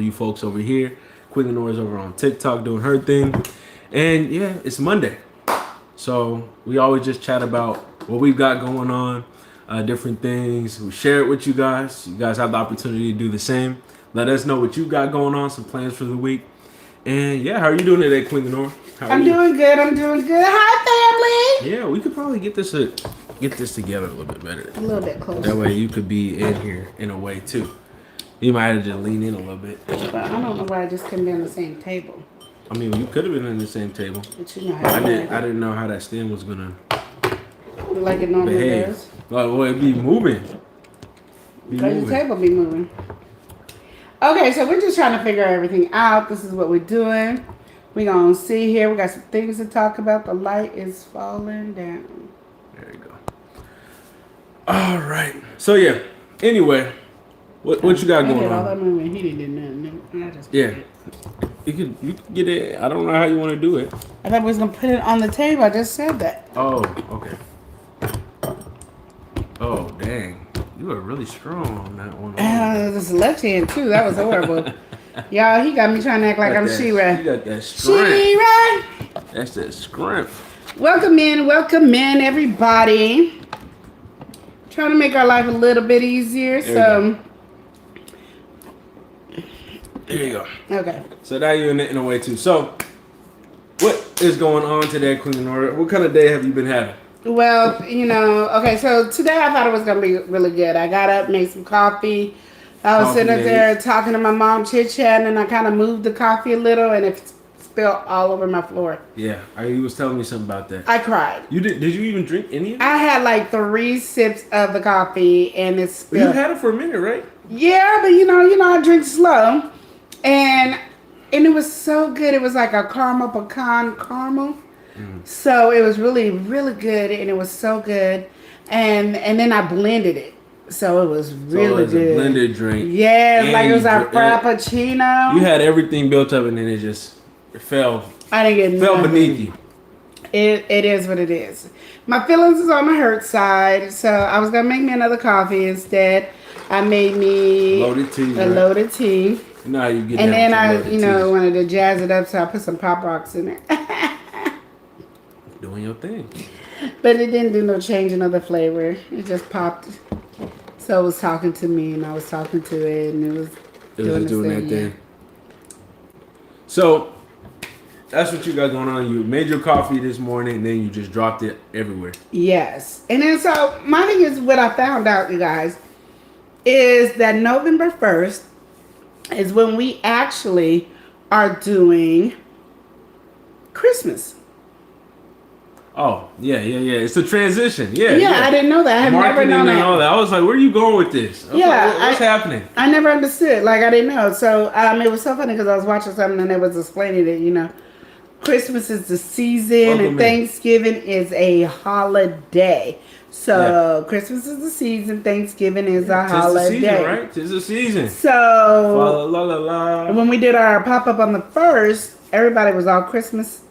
you folks over here. Queen Lenore's over on TikTok doing her thing. And yeah, it's Monday. So we always just chat about what we've got going on, different things. We share it with you guys. You guys have the opportunity to do the same. Let us know what you got going on, some plans for the week. And yeah, how are you doing today, Queen Lenore? I'm doing good. Hi, Yeah, we could probably get this together a little bit better. family. A little bit closer. That way you could be in here in a way too. You might have to lean in a little bit. But I don't know why I just couldn't be on the same table. I mean, you could have been on the same table. But you know how I didn't know how that stand was gonna like it normally behave. does. Well, it'd be moving. Because the table be moving. Okay, so we're just trying to figure everything out. This is what we're doing. We're going to see here. We got some things to talk about. The light is falling down. There you go. All right. So yeah. Anyway, what you got going all on? that moving. He didn't do nothing. I just Yeah. You could get it. I don't know how you want to do it. I thought we was going to put it on the table. I just said that. Oh, okay. Oh, dang. You were really strong on that one. This left hand, too. That was horrible. Y'all, he got me trying to act like I'm She-Ra. You got that strength. She-Ra! That's that strength. Welcome in, everybody. Trying to make our life a little bit easier, There you go. Okay. So now you're in a way too. So, what is going on today, Queen Lenore? What kind of day have you been having? Well, okay, so today I thought it was going to be really good. I got up, made some coffee. I was sitting up there talking to my mom, chit-chatting, and I kind of moved the coffee a little, and it spilled all over my floor. Yeah, you was telling me something about that. I cried. You did you even drink any of it? I had like 3 sips of the coffee, and it spilled. You had it for a minute, right? Yeah, but I drink slow. And it was so good. It was like a caramel pecan caramel. So it was really, really good, and it was so good. And then I blended it. So it was really good. A blended drink. Yeah, like it was a frappuccino. You had everything built up, and then it fell. I didn't get fell beneath you. It is what it is. My feelings is on the hurt side, so I was gonna make me another coffee instead. I made me loaded tea. You know how you get. And then I, wanted to jazz it up, so I put some Pop Rocks in it. Doing your thing. But it didn't do no changing of the flavor. It just popped. So it was talking to me, and I was talking to it, and it was doing that thing. So that's what you got going on. You made your coffee this morning, and then you just dropped it everywhere. Yes. And then so my thing is, what I found out, you guys, is that November 1st is when we actually are doing Christmas. Oh, yeah. It's a transition. Yeah. I didn't know that. I have never known that. And all that. I was like, where are you going with this? What's happening? I never understood. Like, I didn't know. So, it was so funny because I was watching something and it was explaining it, Christmas is the season and Thanksgiving is a holiday. So, Christmas is the season, Thanksgiving is a holiday. Tis the season, right? Tis the season. So, la, la, la. When we did our pop-up on the 1st, everybody was all Christmas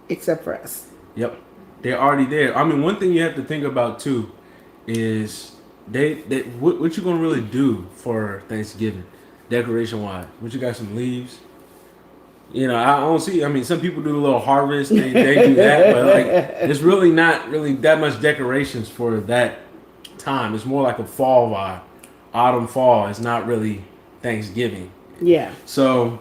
except for us. Yep. They're already there. I mean, one thing you have to think about too is what you gonna really do for Thanksgiving, decoration wise? What you got, some leaves? I don't see. I mean, some people do a little harvest. They do that, but like it's really not really that much decorations for that time. It's more like a fall vibe, autumn, fall. It's not really Thanksgiving. Yeah. So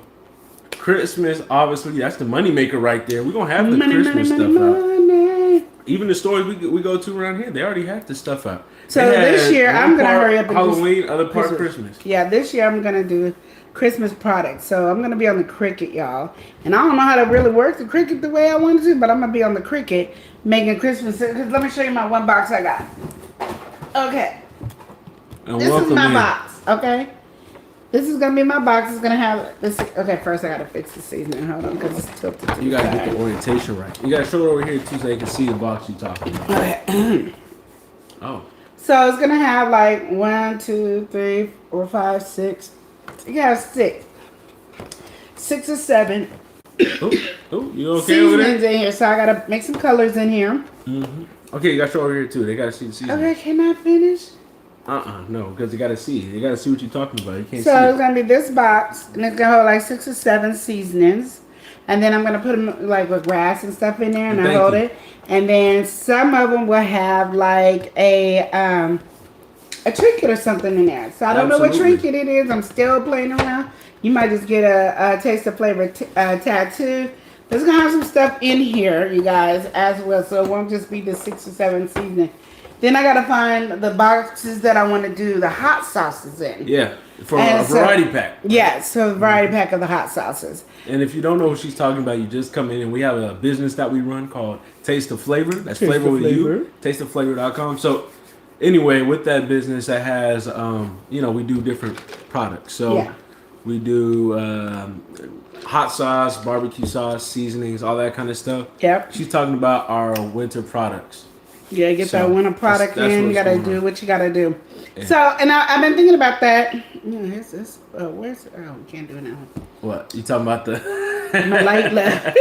Christmas, obviously, that's the moneymaker right there. We're gonna have the Christmas stuff out. Even the stores we go to around here, they already have this stuff out. So this year, I'm going to hurry up and Halloween, other part Christmas. Yeah, this year I'm going to do Christmas products. So I'm going to be on the Cricut, y'all. And I don't know how to really work the Cricut the way I wanted to, but I'm going to be on the Cricut making Christmas. Let me show you my one box I got. Okay. And this is my box, okay? This is going to be my box. It's going to have this. Okay, first I got to fix the seasoning. Hold on, because it's tilted to You got to get the orientation right. You got to show it over here, too, so they can see the box you're talking about. Okay. Oh. So it's going to have like 1, 2, 3, 4, 5, 6. You got 6. 6 or 7. Oh, you okay over there? Seasonings in here, so I got to make some colors in here. Mm-hmm. Okay, you got to show over here, too. They got to see the seasoning. Okay, can I finish? No, because you gotta see. You gotta see what you're talking about. You can't So see it's it. gonna be this box, and it's gonna hold like 6 or 7 seasonings, and then I'm gonna put them like with grass and stuff in there, and I Thank hold you. it. And then some of them will have like a trinket or something in there. So I don't know what Absolutely. trinket it is. I'm still playing around. You might just get a taste of flavor tattoo. There's gonna have some stuff in here, you guys, as well. So it won't just be the 6 or 7 seasoning. Then I gotta find the boxes that I want to do the hot sauces in. Yeah, for And a so- variety pack. Yeah, so a variety pack of the hot sauces. And if you don't know what she's talking about, you just come in and we have a business that we run called Taste of Flavor. That's Taste flavor of with Flavor. you. Tasteofflavor.com. So anyway, with that business that has, we do different products. So Yeah. we do hot sauce, barbecue sauce, seasonings, all that kind of stuff. Yep. She's talking about our winter products. Yeah, get So, that winter product that's in. You what's gotta going do on. what you gotta do. Yeah. So, and I've been thinking about that. Here's this. Where's? Oh, we can't do it now. What? You talking about the My light left.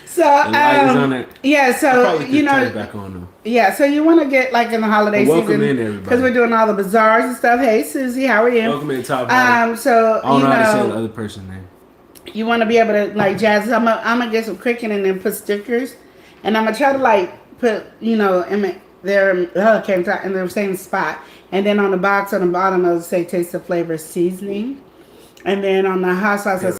So, light is on it? yeah. I So probably could you turn know, it back on though. yeah. So you want to get like in the holiday Well, welcome season in, everybody. because we're doing all the bazaars and stuff. Hey, Susie, how are you? Welcome in Top Hat. So I don't you know how to say the know, other person's name. you want to be able to like jazz. I'm gonna get some Cricut and then put stickers, and I'm gonna try to like put in their came in the same spot, and then on the box on the bottom it'll say taste of flavor seasoning, and then on the hot sauce. Yeah.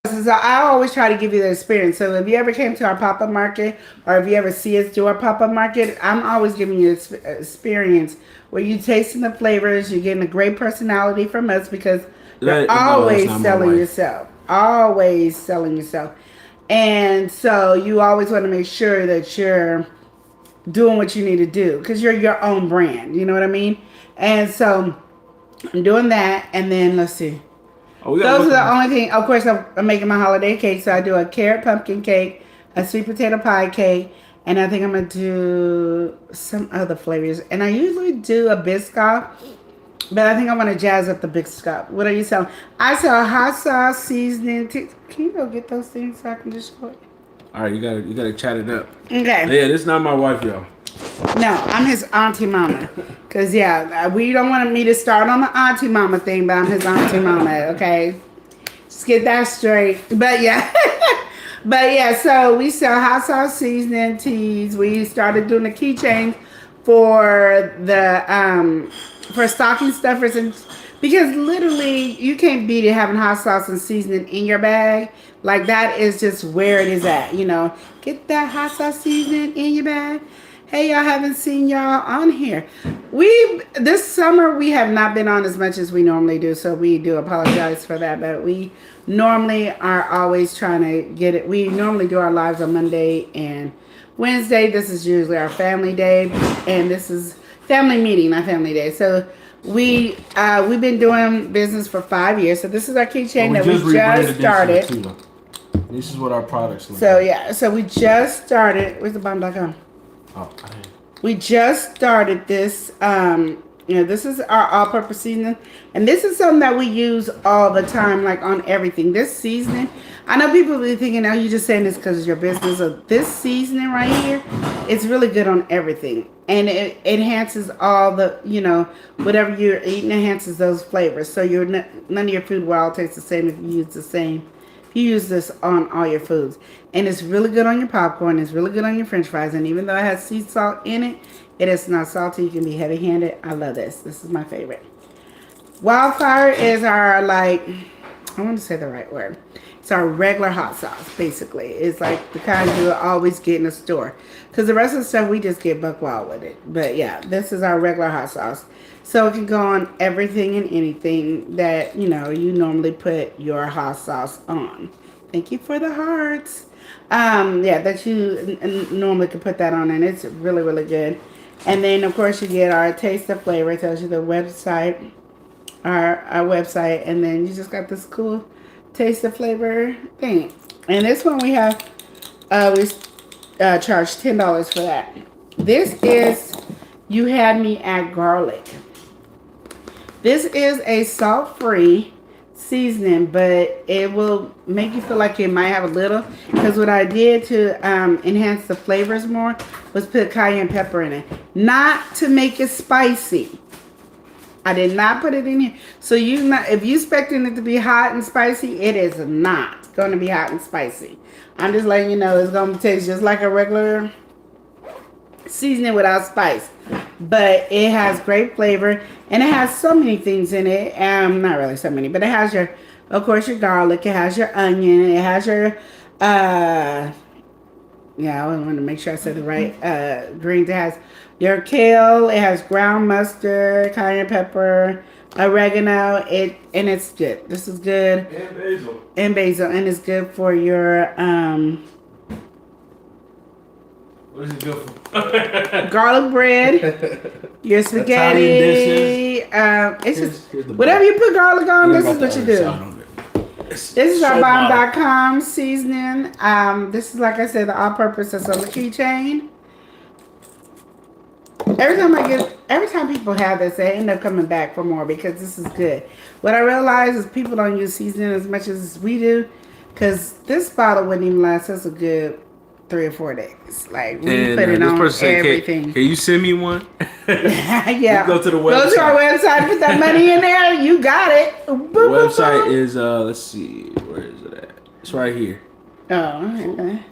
So I always try to give you the experience. So if you ever came to our pop-up market or if you ever see us do our pop-up market, I'm always giving you experience where you tasting the flavors, you're getting a great personality from us because you're That's always not my selling wife. yourself. Always selling yourself. And so you always want to make sure that you're doing what you need to do because you're your own brand. You know what I mean? And so I'm doing that. And then let's see. Oh, we got Those are the only thing. Of course, I'm making my holiday cake. So I do a carrot pumpkin cake, a sweet potato pie cake, and I think I'm going to do some other flavors. And I usually do a Biscoff, but I think I want to jazz up the Biscoff. What are you selling? I sell hot sauce, seasoning. Can you go get those things so I can just show it? All right, you gotta chat it up. Okay. Yeah, this is not my wife, y'all. No, I'm his auntie mama. Because, yeah, we don't want me to start on the auntie mama thing, but I'm his auntie mama, okay? Just get that straight. But, yeah. But, yeah, so we sell hot sauce seasoning teas. We started doing the keychains for the, for stocking stuffers. And because literally, you can't beat it having hot sauce and seasoning in your bag. Like, that is just where it is at, Get that hot sauce seasoning in your bag. Hey, y'all, haven't seen y'all on here. This summer we have not been on as much as we normally do, so we do apologize for that. But we normally are always trying to get it. We normally do our lives on Monday and Wednesday. This is usually our family day, and this is family meeting, not family day. So we've been doing business for 5 years. So this is our keychain that we just started. This is what our products look So like. yeah, so we just started. Where's the bomb.com? Oh, We just started this. This is our all-purpose seasoning, and this is something that we use all the time, like on everything. This seasoning, I know people be thinking, "Oh, you're just saying this because it's your business." So this seasoning right here, it's really good on everything, and it enhances all the, whatever you're eating, enhances those flavors. So none of your food will all taste the same if you use the same. You use this on all your foods. And it's really good on your popcorn. It's really good on your french fries. And even though it has sea salt in it, it is not salty. You can be heavy-handed. I love this. This is my favorite. Wildfire is our, I want to say the right word. It's our regular hot sauce, basically. It's like the kind you always get in a store. Because the rest of the stuff, we just get buck wild with it. But yeah, this is our regular hot sauce. So it can go on everything and anything that, you normally put your hot sauce on. Thank you for the hearts. That you normally can put that on, and it's really, really good. And then, of course, you get our Taste of Flavor. It tells you the website, our website, and then you just got this cool Taste of Flavor thing. And this one we have, we charge $10 for that. This is You Had Me at Garlic. This is a salt-free seasoning, but it will make you feel like it might have a little. Because what I did to enhance the flavors more was put cayenne pepper in it. Not to make it spicy. I did not put it in here. So if you expecting it to be hot and spicy, it is not going to be hot and spicy. I'm just letting you know it's going to taste just like a regular seasoning without spice. But it has great flavor. And it has so many things in it. Not really so many. But it has of course, your garlic. It has your onion. It has your... I want to make sure I said the right greens. It has your kale. It has ground mustard, cayenne pepper, oregano. And it's good. This is good. And basil. And it's good for your what is it good for? garlic bread, your spaghetti. It's just whatever you put garlic on. This is what you do. This is our bomb.com seasoning. This is, like I said, the all-purpose that's on the keychain. Every time people have this, they end up coming back for more because this is good. What I realize is people don't use seasoning as much as we do, because this bottle wouldn't even last us a good 3 or 4 days. Like we put it on everything. Can you send me one? Yeah. Go to the website. Go to our website. Put that money in there. You got it. The website is let's see, where is it at? It's right here. Oh, okay.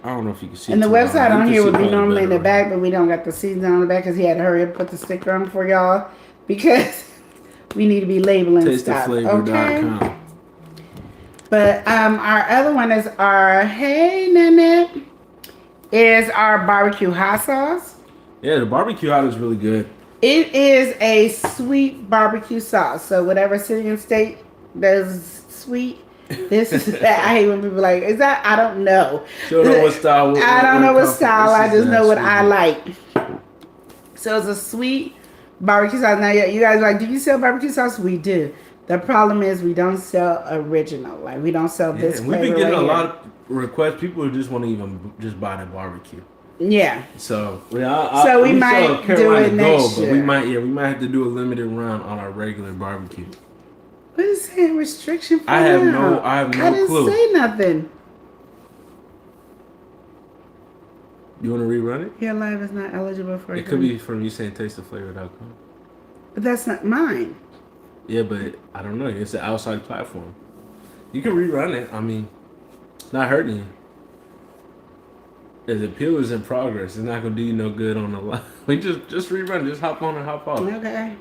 I don't know if you can see. And the website on here would be normally in the back, but we don't got the seasoning on the back because he had to hurry up and put the sticker on for y'all because we need to be labeling stuff. Okay. But our other one is our Nanette, is our barbecue hot sauce. Yeah, the barbecue hot is really good. It is a sweet barbecue sauce. So whatever city and state does sweet, this is that. I hate when people are like, is that? I don't know. You don't know what style. I don't know what style. I just know what I like. So it's a sweet barbecue sauce. Now you guys are like, do you sell barbecue sauce? We do. The problem is we don't sell original. Like we don't sell this flavor. We've been getting right a lot of requests. People who just want to even just buy the barbecue. Yeah. So we might do it next year. But we might have to do a limited run on our regular barbecue. What is that restriction for? I have now? no clue. I didn't say nothing. You want to rerun it? Your live is not eligible for it. Could be from you saying tastetheflavor.com. But that's not mine. Yeah, but I don't know. It's an outside platform. You can rerun it. I mean, it's not hurting you. The appeal is in progress. It's not gonna do you no good on the line. We just rerun. Just hop on and hop off. Okay.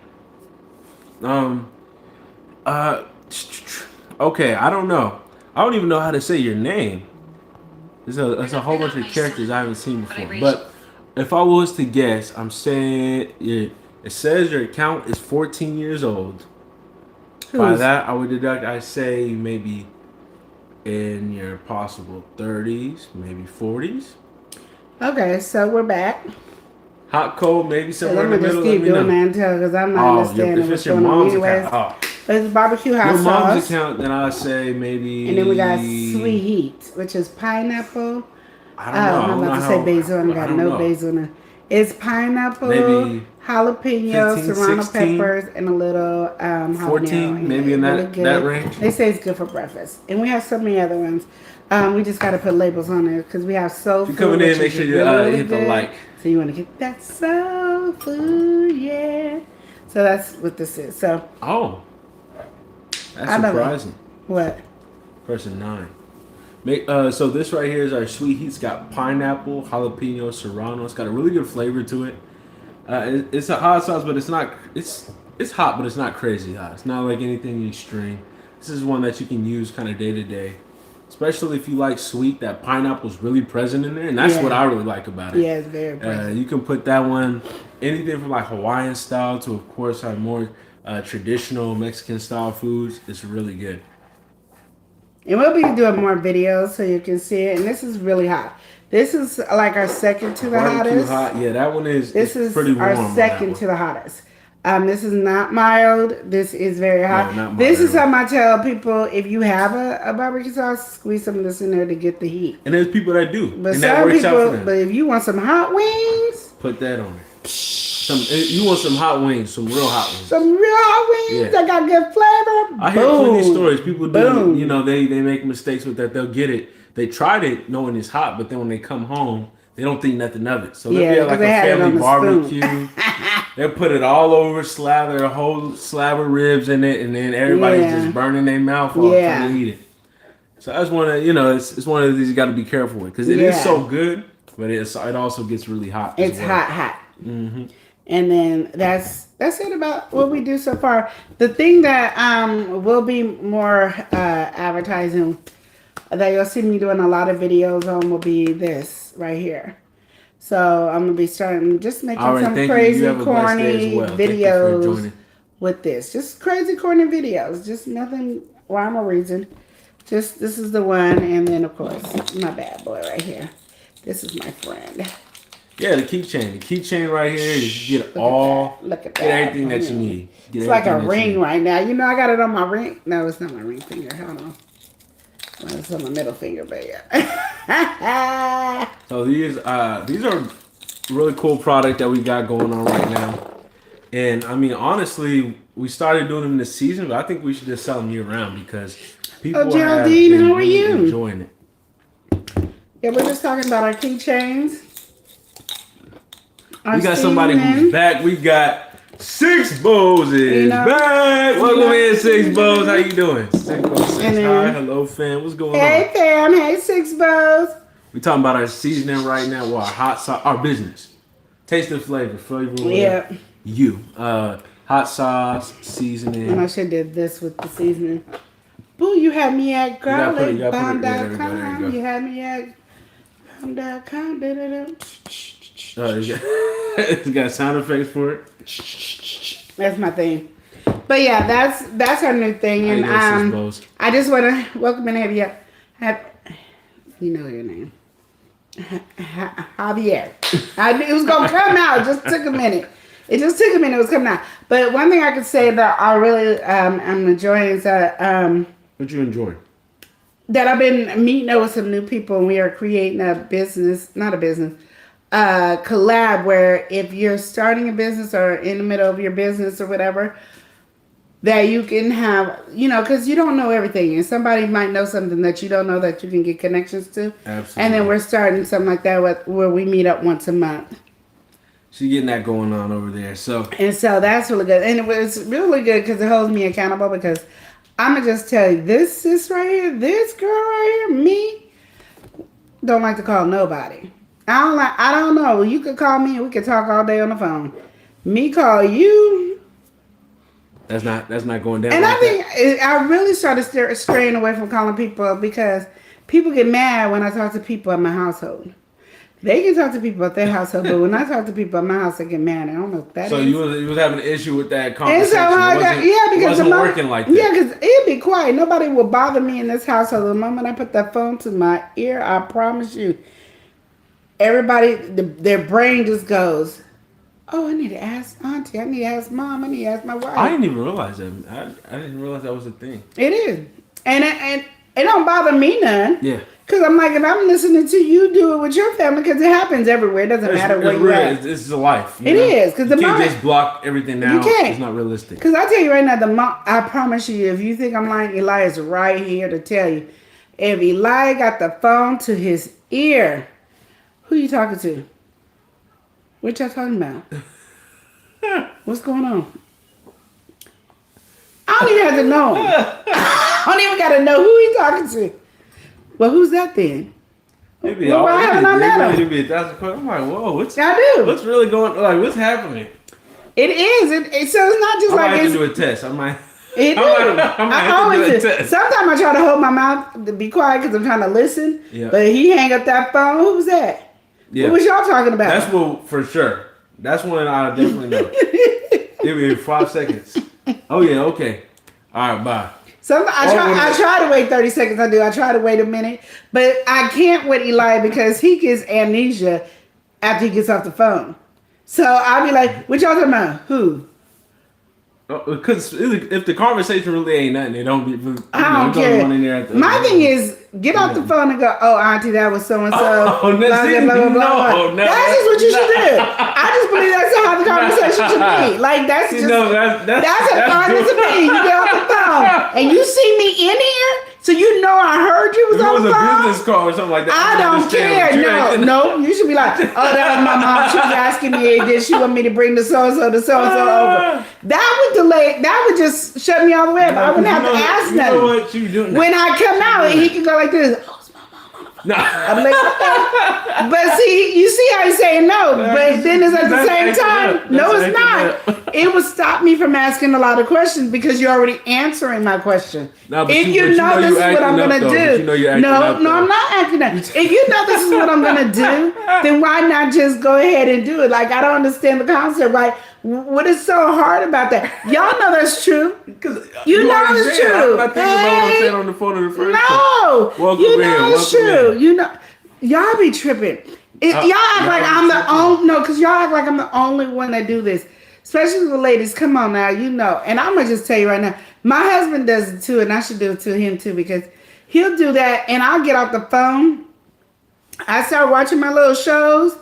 Okay. I don't know. I don't even know how to say your name. There's a whole bunch of characters I haven't seen before. But if I was to guess, I'm saying it says your account is 14 years old. By that, I would deduct, I say maybe in your possible 30s, maybe 40s. Okay, so we're back. Hot, cold, maybe somewhere in the middle. I'm gonna just keep doing that until, because I'm not understanding what's going on. Anyways, it's barbecue hot sauce. Your mom's account, then I'll say maybe. And then we got sweet heat, which is pineapple. I don't know. I'm about to say basil. I got no basil in it. It's pineapple, maybe jalapeno, 15, serrano 16, peppers, and a little 14, maybe in that range. They say it's good for breakfast. And we have so many other ones. We just got to put labels on it because we have soul food. If you're coming in, make sure you hit the like. So you want to get that soul food, yeah. So that's what this is. So. Oh. That's surprising. What? Person 9. So this right here is our sweet heat. It's got pineapple, jalapeno, serrano. It's got a really good flavor to it. It's a hot sauce, but it's not. It's hot, but it's not crazy hot. It's not like anything extreme. This is one that you can use kind of day to day, especially if you like sweet. That pineapple's really present in there, and that's what I really like about it. Yeah, it's very present. You can put that one, anything from like Hawaiian style to, of course, our more traditional Mexican style foods. It's really good. And we'll be doing more videos so you can see it. And this is really hot. This is like our second to the hottest. Hot. Yeah, that one is. This is pretty warm. Our second to the hottest. This is not mild. This is very hot. No, this is something I tell people: if you have a barbecue sauce, squeeze some of this in there to get the heat. And there's people that do. But and some that works people. out for them. But if you want some hot wings, put that on there. You want some hot wings, some real hot wings. Some real hot wings Yeah. that got good flavor. I hear plenty of stories. People do, Boom. you know, they make mistakes with that. They'll get it. They tried it knowing it's hot, but then when they come home, they don't think nothing of it. So they'll Yeah, be at like a they had it on family the spoon. barbecue. They'll put it all over, slather a whole slab of ribs in it, and then everybody's Yeah. just burning their mouth off Yeah. trying to eat it. So that's one of, you know, it's one of these you got to be careful with because it is Yeah. so good, but it also gets really hot. as It's well. hot. And then that's it about what we do so far. The thing that will be more advertising that you'll see me doing a lot of videos on will be this right here. So I'm gonna be starting just making All right, some thank you. crazy You have a blessed day corny as well. Thank you for videos joining. with this. Just crazy corny videos. Just nothing rhyme or reason. Just this is the one, and then of course my bad boy right here. This is my friend. Yeah, the keychain. The keychain right here is you get Look at get that. everything that you need. Get It's like a everything that you ring need. right now. You know, I got it on my ring. No, it's not my ring finger. Hold on. Well, it's on my middle finger, but yeah. So these are really cool product that we got going on right now. And I mean, honestly, we started doing them this season, but I think we should just sell them year round because people have Geraldine, been how are really you? enjoying it. Yeah, we're just talking about our keychains. We got somebody who's back. We got Six Bows is You know, back. Welcome know, in, Six you Bows. know. How you doing? Six Bows says And then- hi. Hello, fam. What's going Hey, on? fam. Hey, Six Bows. We talking about our seasoning right now. Well, our hot sauce, our business. Taste the flavor. Yeah. You. Hot sauce, And I seasoning. should did this with the seasoning. Boo, you had me at gotta put it- you gotta put it- yeah, there we go, there you garlicbomb.com. go. You had me at bomb.com. It's got sound effects for it. That's my thing. But yeah, that's our new thing. How you And doing, Sis Bows? I just want to welcome and have you know your name, Javier. I knew it was gonna come out. It just took a minute. It just took a minute. It was coming out. But one thing I could say that I really am enjoying is that What you enjoy? that I've been meeting up with some new people, and we are creating a business, not a business, collab where if you're starting a business or in the middle of your business or whatever, that you can have, you know, because you don't know everything, and somebody might know something that you don't know that you can get connections to. Absolutely. And then we're starting something like that where we meet up once a month. She's getting that going on over there. So And so that's really good. And it was really good because it holds me accountable because I'm going to just tell you, this right here, this girl right here, me, don't like to call nobody. I don't know. You could call me and we could talk all day on the phone. Me call you. that's not going down. And like I think I really started straying away from calling people because people get mad when I talk to people in my household. They can talk to people at their household, but when I talk to people at my house, they get mad. I don't know if that So is. you was having an issue with that And conversation. so I It got, wasn't- yeah, because it wasn't the moment, working like that. Yeah, because it'd be quiet. Nobody will bother me in this household. The moment I put that phone to my ear, I promise you, everybody, their brain just goes, "Oh, I need to ask Auntie. I need to ask Mom. I need to ask my wife." I didn't even realize that. I didn't realize that was a thing. It is, and it don't bother me none. Yeah. Cause I'm like, if I'm listening to you do it with your family, because it happens everywhere. It doesn't matter where you're at. It's a life. It is, 'cause the you can't moment- just block everything now. You can't. It's not realistic. Because I tell you right now, I promise you, if you think I'm lying, Eli is right here to tell you. If Eli got the phone to his ear, who you talking to? What y'all talking about? What's going on? I don't even have to know him. I don't even got to know who he talking to. Well, who's that then? Maybe Well, why haven't I met him? Maybe 1,000 questions. I'm like, whoa, what's I what's do. really going? Like, what's happening? It is. So it's not just I might like have it's. to do a test. I might. It I is. might have to I always do a do. test. Sometimes I try to hold my mouth to be quiet because I'm trying to listen. Yeah. But he hang up that phone. Who was that? Yeah. What was y'all talking about? That's what for sure. That's one I definitely know. Give me 5 seconds. Oh yeah, okay. All right, bye. I try to wait 30 seconds. I do. I try to wait a minute. But I can't with Eli because he gets amnesia after he gets off the phone. So I'll be like, what y'all talking about? Who? Because if the conversation really ain't nothing, it don't be. I don't care. My thing is, get off the phone and go, "Oh, Auntie, that was so and so." Oh, no, see, no. That's just what you should do. I just believe that's how the conversation should be. Like that's just that's an honest opinion. You get off the phone and you see me in here, so you know I heard you was on the phone. It was a business call or something like that. I don't care. No. You should be like, "Oh, that was my mom. She was asking me, did she want me to bring the so and so over?" That would delay. That would just shut me all the way up. I wouldn't have to ask nothing. What you doing? When I come out, he can go like this. Oh, it's my mom. No. I'm like, but see, you see how he's saying no, but then it's at the same time, no, it's not. It would stop me from asking a lot of questions because you're already answering my question. No, if you know this is what I'm gonna do, no, I'm not acting up. If you know this is what I'm gonna do, then why not just go ahead and do it? Like I don't understand the concept. Like what is so hard about that? Y'all know that's true. You know it's true. I'm not thinking about what I'm saying on the phone in the first place. No, Welcome you know in. it's true. You know, y'all be tripping. Y'all act like I'm the only. No, because y'all act like I'm the only one that do this. Especially the ladies. Come on now, you know. And I'm gonna just tell you right now, my husband does it too, and I should do it to him too because he'll do that, and I'll get off the phone. I start watching my little shows,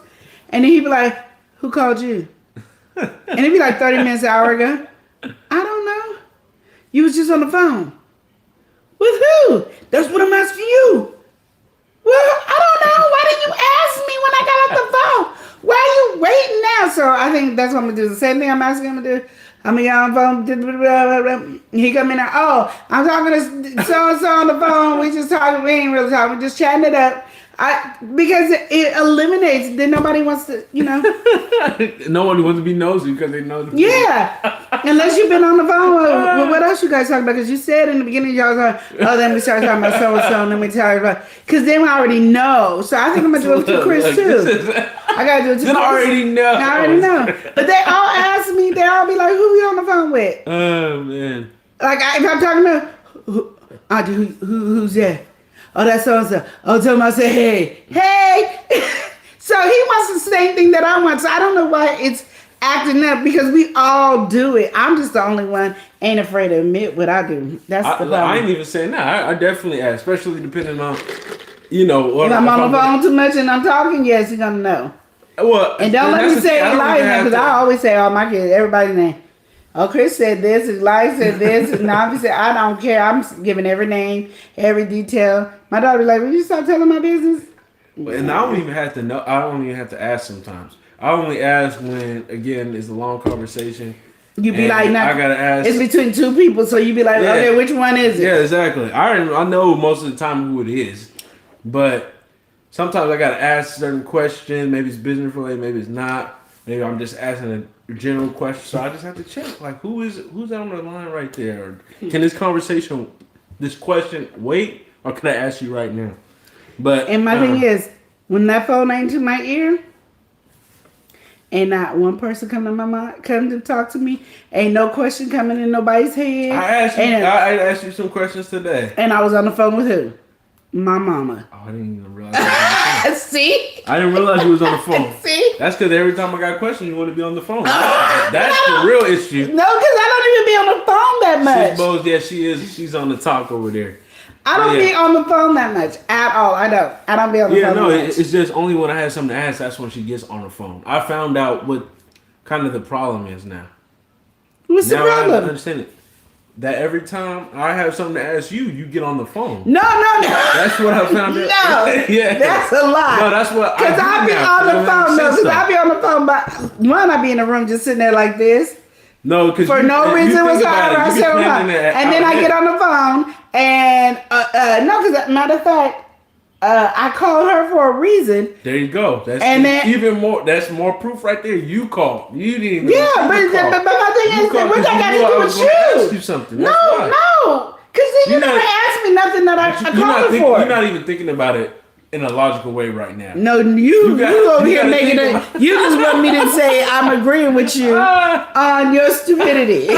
and then he'd be like, "Who called you?" And it'd be like 30 minutes, an hour ago. I don't know. You was just on the phone. With who? That's what I'm asking you. Well, I don't know. Why didn't you ask me when I got off the phone? Why are you waiting now? So I think that's what I'm going to do. The same thing I'm asking him to do. I'm going to get on the phone. He come in there. Oh, I'm talking to so-and-so on the phone. We just talking. We ain't really talking. We're just chatting it up. Because it eliminates, then nobody wants to, you know. No one wants to be nosy because they know. Yeah. Unless you've been on the phone. Well, what else you guys talking about? Because you said in the beginning, y'all was like, oh, then we started talking about so-and-so, and then we tell you about, because then we already know. So I think I'm going to do it to Chris, too. I got to do it to Chris. I already know. I already know. But they all ask me, they all be like, who you on the phone with? Oh, man. Like, if I'm talking to, Auntie, who's that? Oh, that's so-and-so. Oh, tell him I say, hey. So he wants the same thing that I want. So I don't know why it's acting up because we all do it. I'm just the only one ain't afraid to admit what I do. That's the problem. I ain't even saying that. I definitely ask, especially depending on, you know. If I'm on the phone too much and I'm talking, yes, you're going to know. Well, and don't let me say Elijah because I always say all my kids, everybody's name. Oh, Chris said this, Elijah said this, and Navi said, I don't care. I'm giving every name, every detail. My daughter be like, will you stop telling my business? And I don't even have to know. I don't even have to ask sometimes. I only ask when, again, it's a long conversation. You be like, nah, I gotta ask. It's between two people, so you be like, okay, which one is it? Yeah, exactly. I know most of the time who it is, but sometimes I gotta ask certain questions. Maybe it's business related, maybe it's not. Maybe I'm just asking a general question, so I just have to check. Like, who's that on the line right there? Or can this question wait, or can I ask you right now? But and my thing is, when that phone ain't to my ear, and not one person come to talk to me, ain't no question coming in nobody's head. I asked you some questions today, and I was on the phone with who? My mama. Oh, I didn't even realize. See? I didn't realize you was on the phone. See? That's because every time I got a question, you want to be on the phone. That's the real issue. No, because I don't even be on the phone that much. She is. She's on the talk over there. I don't be on the phone that much at all. I don't be on the phone. Yeah, no, that much. It's just only when I have something to ask, that's when she gets on the phone. I found out what kind of the problem is now. What's the problem? I understand it. That every time I have something to ask you, you get on the phone. No. That's what I found out. No, yeah, that's a lie. No, that's what. Because I be on the phone. No, because I be on the phone. But one, I be in the room just sitting there like this. No, because for no reason whatsoever. I said, and then I get on the phone, and no, because matter of fact, I called her for a reason. There you go. That's even more. That's more proof right there. You called. You didn't even. Yeah, but my thing is, what that got to do with you? Ask you something. No. Because then you never asked me nothing that I called her for. You're not even thinking about it in a logical way right now. No, you over here making it. You just want me to say I'm agreeing with you on your stupidity.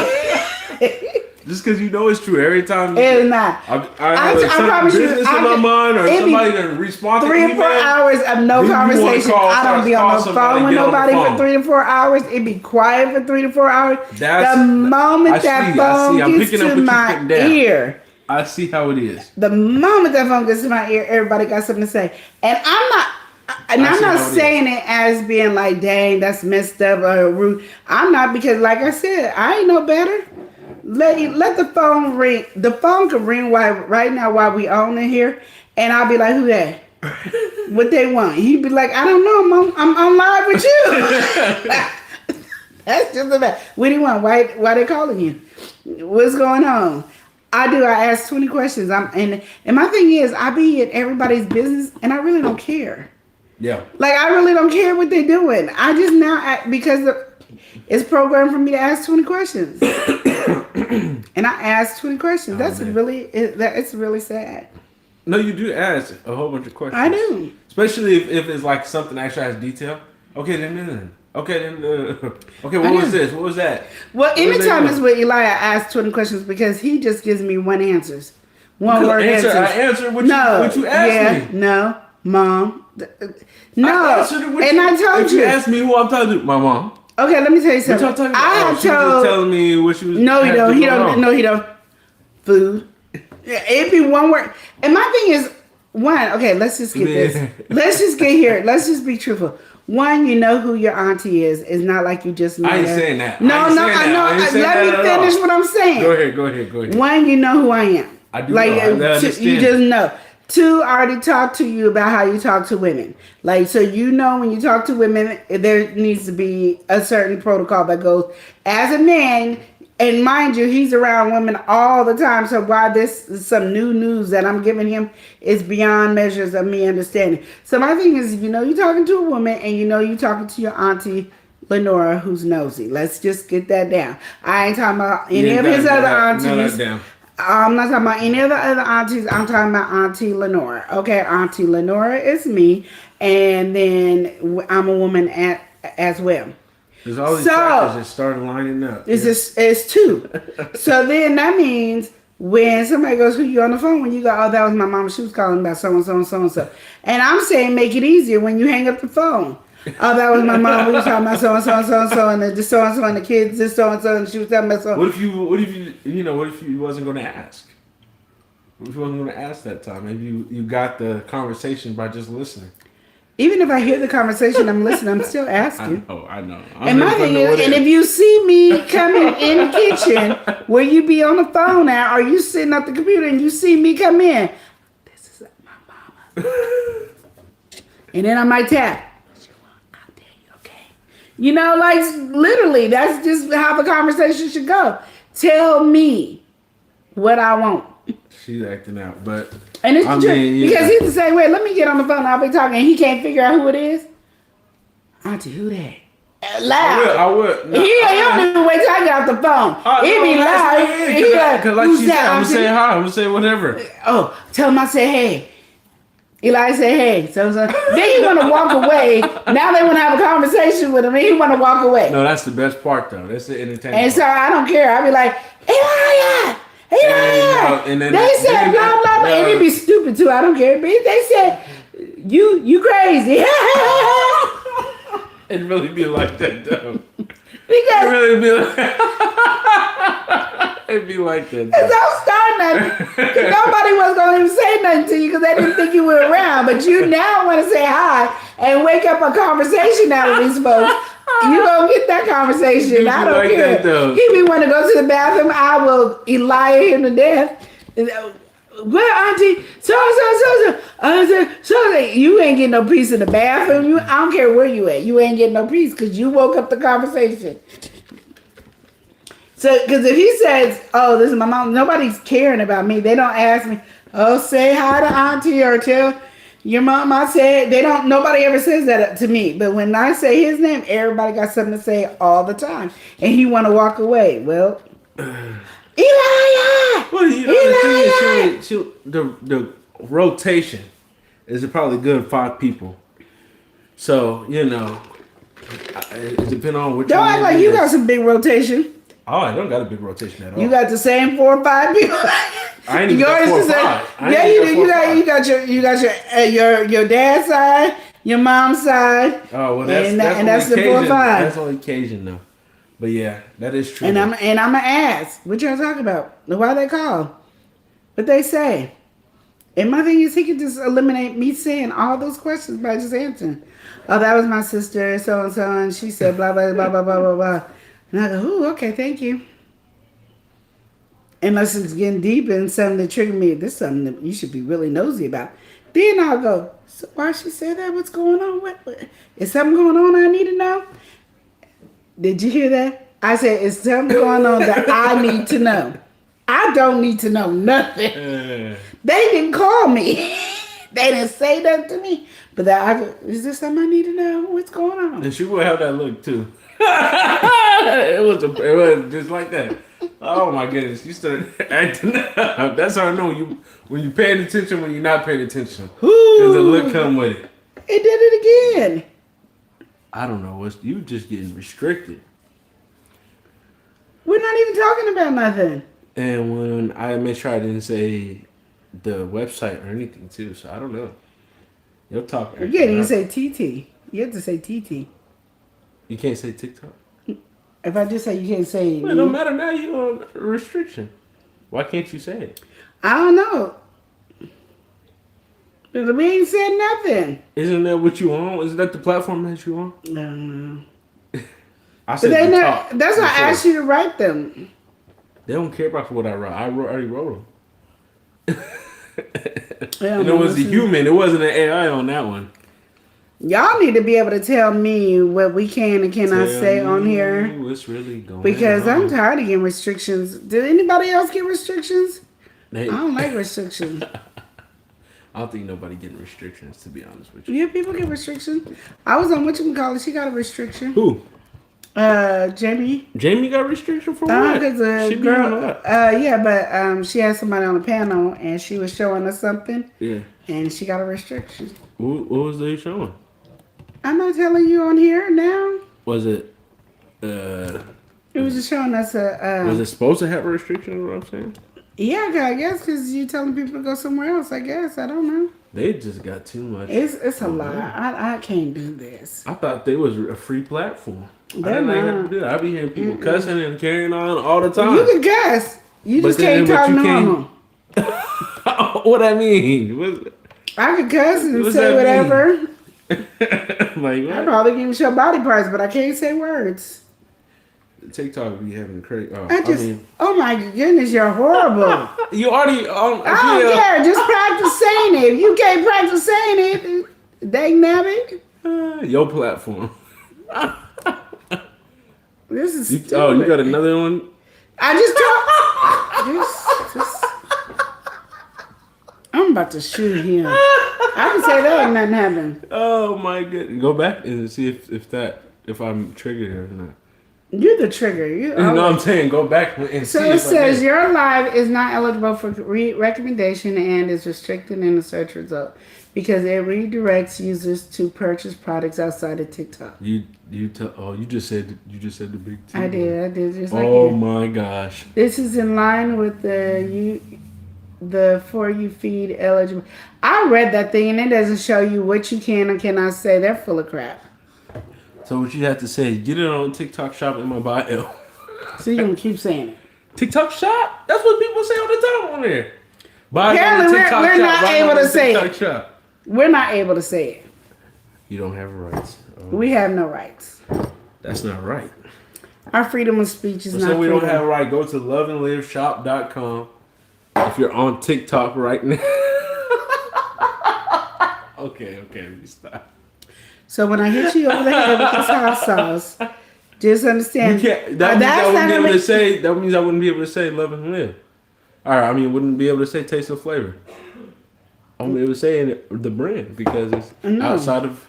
Just because you know it's true every time. It's not. I have I promise you, business in my mind or it be somebody to respond to 3 or 4 hours of no Then you wanna conversation. call- I don't be call on the somebody, phone with get on the nobody for phone. 3 to 4 hours. It be quiet for 3 to 4 hours. That's- the moment I that see, I phone see. I'm gets picking up to what you my putting down. ear, I see how it is. the moment that phone gets to my ear, everybody got something to say. And I'm not see not how it saying it as being like, dang, that's messed up or rude. I'm not, because like I said, I ain't no better. Let the phone ring. The phone can ring right now while we on in here, and I'll be like, who that? What they want? He'd be like, I don't know, I'm on live with you. That's just about. What do you want? Why they calling you? What's going on? I ask 20 questions. And my thing is, I be in everybody's business, and I really don't care. Yeah. Like, I really don't care what they're doing. I just now, because it's programmed for me to ask 20 questions. And I asked 20 questions. That's man. it's really sad. No, you do ask a whole bunch of questions. I do. Especially if it's like something that actually has detail. Okay, then. Okay, then. Okay, what I was do. this? What was that? Well, What was anytime that? it's with Eli, I ask 20 questions because he just gives me one answers. One word answers. I answered what you asked me. No, Mom. No. I answered what And I told if you. you asked me who I'm talking to, my mom. Okay, let me tell you What something. y'all talking about? I have she was just told. telling me what she was. No, he had don't. He going don't. on. No, he don't. Food. Yeah, it'd be one word. And my thing is, one. Okay, let's just get this. Let's just get here. Let's just be truthful. One, you know who your auntie is. It's not like you just met I ain't her. saying that. No, I ain't no, saying I that. know. I ain't saying Let that me at finish all. what I'm saying. Go ahead. One, you know who I am. I do like, know. I understand. You just know. Two, I already talked to you about how you talk to women. Like, so you know when you talk to women, there needs to be a certain protocol that goes. As a man, and mind you, he's around women all the time. So why this is some new news that I'm giving him is beyond measures of me understanding. So my thing is, you know, you're talking to a woman, and you know you're talking to your auntie Lenora, who's nosy. Let's just get that down. I ain't talking about any of his other aunties. I'm not talking about any of the other aunties. I'm talking about Auntie Lenora. Okay, Auntie Lenora is me, and then I'm a woman as well. There's all these factors that started lining up. It's two. So then that means when somebody goes, who you on the phone? When you go, oh, that was my mom. She was calling about so and so and so and so. And I'm saying make it easier when you hang up the phone. Oh, that was my mom. We was talking about so and so and so and so, and the so and so and the kids, this so and so, and she was talking about so. What if you wasn't going to ask? What if you wasn't going to ask that time? Maybe you got the conversation by just listening. Even if I hear the conversation, I'm listening. I'm still asking. I know. And my thing is, and if you see me coming in the kitchen, where you be on the phone now, or you sitting at the computer and you see me come in, this is my mama. And then I might tap. You know, like literally, that's just how the conversation should go. Tell me what I want. She's acting out, but and it's true because he's the same way. Let me get on the phone. I'll be talking, and he can't figure out who it is. Auntie, who that? Loud. I would. No, he don't even wait till I get off the phone. It be loud. Because like she said, I'm gonna say hi. I'm gonna say whatever. Oh, tell him I say hey. Eli said, hey. So then he want to walk away. Now they want to have a conversation with him, and he want to walk away. No, that's the best part, though. That's the entertainment. And so I don't care. I be like, Eli. And then they said blah, blah, blah. And it be stupid, too. I don't care. But they said, you crazy. It really be like that, though. Because it really be like it'd be like that. Because don't start nothing. Because nobody was going to even say nothing to you because they didn't think you were around. But you now want to say hi and wake up a conversation out of these folks. You don't get that conversation. I don't like care. That, he be want to go to the bathroom. I will Eli him to death. Well, Auntie, so, you ain't getting no peace in the bathroom. I don't care where you at. You ain't getting no peace because you woke up the conversation. So, because if he says, oh, this is my mom, nobody's caring about me. They don't ask me, oh, say hi to Auntie or tell your mom I said, nobody ever says that to me. But when I say his name, everybody got something to say all the time. And he want to walk away. Well, Elijah! Well, you know, the thing is, the rotation is probably good 5 people. So, you know, it depends on what. Don't act like you got some big rotation. Oh, I don't got a big rotation at all. You got the same 4 or 5 people. I ain't even got 4 or 5. Yeah, you do. You got your dad's side, your mom's side. Oh well, that's the 4 or 5. That's on occasion though. But yeah, that is true. And I'm an ass. What y'all talking about? Why they call? What they say? And my thing is, he could just eliminate me saying all those questions by just answering. Oh, that was my sister, so and so, and she said blah blah blah blah blah blah blah. And I go, ooh, okay, thank you. Unless it's getting deep and something that triggered me, this is something that you should be really nosy about. Then I'll go, so why she say that? What's going on? What? Is something going on I need to know? Did you hear that? I said, is something going on that I need to know? I don't need to know nothing. They didn't call me. They didn't say that to me. But is there something I need to know? What's going on? And she would have that look too. it was just like that. Oh my goodness, you started acting up. That's how I know when you paying attention when you're not paying attention. Because the look come with it. It did it again. I don't know. You just getting restricted. We're not even talking about nothing. And when I made sure I didn't say the website or anything too, so I don't know. You'll talk. Yeah, you say TT. You have to say TT. You can't say TikTok. If I just say you can't say, Well, it don't matter now. You're on a restriction. Why can't you say it? I don't know. But we ain't said nothing. Isn't that what you on? Isn't that the platform that you on? No. I said That's why I asked you to write them. They don't care about what I wrote. I already wrote them. Yeah, and it was a human. It wasn't an AI on that one. Y'all need to be able to tell me what we can and cannot say on here. What's really going because on. I'm tired of getting restrictions. Did anybody else get restrictions? I don't like restrictions. I don't think nobody getting restrictions, to be honest with you. Yeah, people get restrictions. I was on whatchamacallit. She got a restriction. Who? Jamie. Jamie got restriction for what? Because a girl. Yeah, but she had somebody on the panel and she was showing us something. Yeah. And she got a restriction. What was they showing? I'm not telling you on here now. Was it? It was just showing us a. Was it supposed to have a restriction? Is what I'm saying. Yeah, I guess because you telling people to go somewhere else. I guess I don't know. They just got too much. It's a lot. I can't do this. I thought they was a free platform. They're I didn't not. have to do that. I be hearing people cussing and carrying on all the time. You can cuss. You just can't talk normal. What I mean? I can cuss and What's say that whatever. Like what? I probably can show body parts, but I can't say words. TikTok be having crazy. Oh my goodness, you're horrible. You already. I don't care. Just practice saying it. If you can't practice saying it, dang nabbit. Your platform. This is. You got another one? I just I'm about to shoot him. I can say that ain't nothing happened. Oh my goodness. Go back and see if I'm triggered or not. You're the trigger. You know what I'm saying? Go back and see. So it says your live is not eligible for recommendation and is restricted in the search result because it redirects users to purchase products outside of TikTok. You just said the big T. I did just like oh my gosh. This is in line with the For You feed eligible. I read that thing and it doesn't show you what you can or cannot say. They're full of crap. So what you have to say, get it on TikTok shop in my bio. So you're going to keep saying it. TikTok shop? That's what people say all the time on there. Apparently we're not able to say it. Shop. We're not able to say it. You don't have rights. We have no rights. That's not right. Our freedom of speech is not So we freedom. don't have a right. Go to loveandliveshop.com if you're on TikTok right now. Okay, let me stop. So when I hit you over the head with this hot sauce, just understand. That means I wouldn't be able to say love and live. Wouldn't be able to say taste of flavor. I wouldn't be able to say the brand because it's outside of.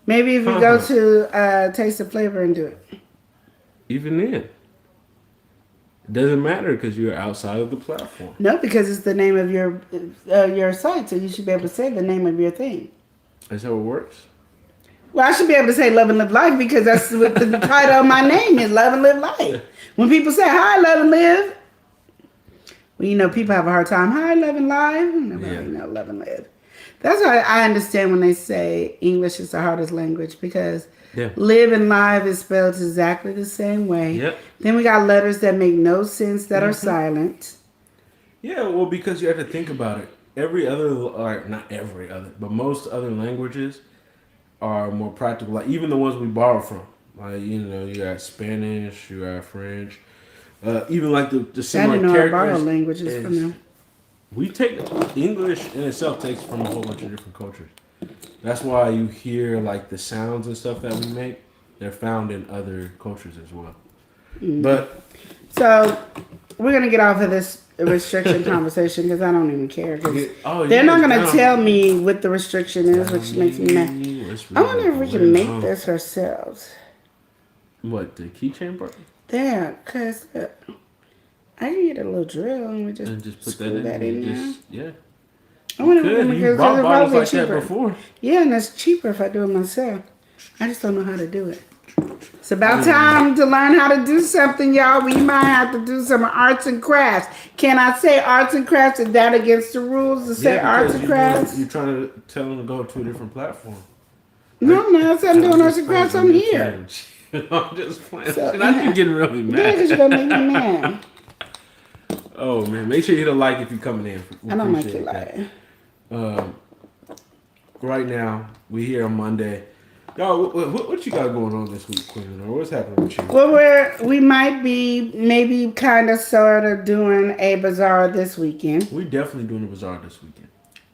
Maybe if you go to Taste of Flavor and do it. Even then. It doesn't matter because you're outside of the platform. No, because it's the name of your site, so you should be able to say the name of your thing. That's how it works? Well, I should be able to say love and live life because that's what the title of my name is, love and live life. When people say, hi, love and live, well, you know, people have a hard time. Hi, love and live. Nobody know love and live. That's why I understand when they say English is the hardest language because live and live is spelled exactly the same way. Yep. Then we got letters that make no sense that are silent. Yeah, well, because you have to think about it. Every other, or not every other, but most other languages are more practical. Like even the ones we borrow from, like you know, you got Spanish, you got French, even like the I similar didn't know I borrow characters. languages from them. We take English in itself takes from a whole bunch of different cultures. That's why you hear like the sounds and stuff that we make. They're found in other cultures as well. But So we're gonna get off of this restriction conversation because I don't even care. 'Cause oh, they're not gonna down. tell me what the restriction is, which makes me mad. I wonder if we can make this ourselves. What, the keychain part? There, cause I can get a little drill and we And just put screw that in. there. Just, yeah. I wonder if Good. we You can bought bottles probably like that cheaper. before. Yeah, and it's cheaper if I do it myself. I just don't know how to do it. It's about time to learn how to do something, y'all. We might have to do some arts and crafts. Can I say arts and crafts? Is that against the rules to say arts and crafts? You're trying to tell them to go to a different platform. No, I said I'm doing arts and crafts. I'm here. I'm just playing. So, And I keep getting really Yeah, mad. because you're going to make me mad. Oh, man. Make sure you hit a like if you're coming in. We I don't like appreciate you that. lying. Right now, we here on Monday. Y'all, what you got going on this week, Queen? Or what's happening with you? Well, we might be maybe kind of sort of doing a bazaar this weekend. We definitely doing a bazaar this weekend.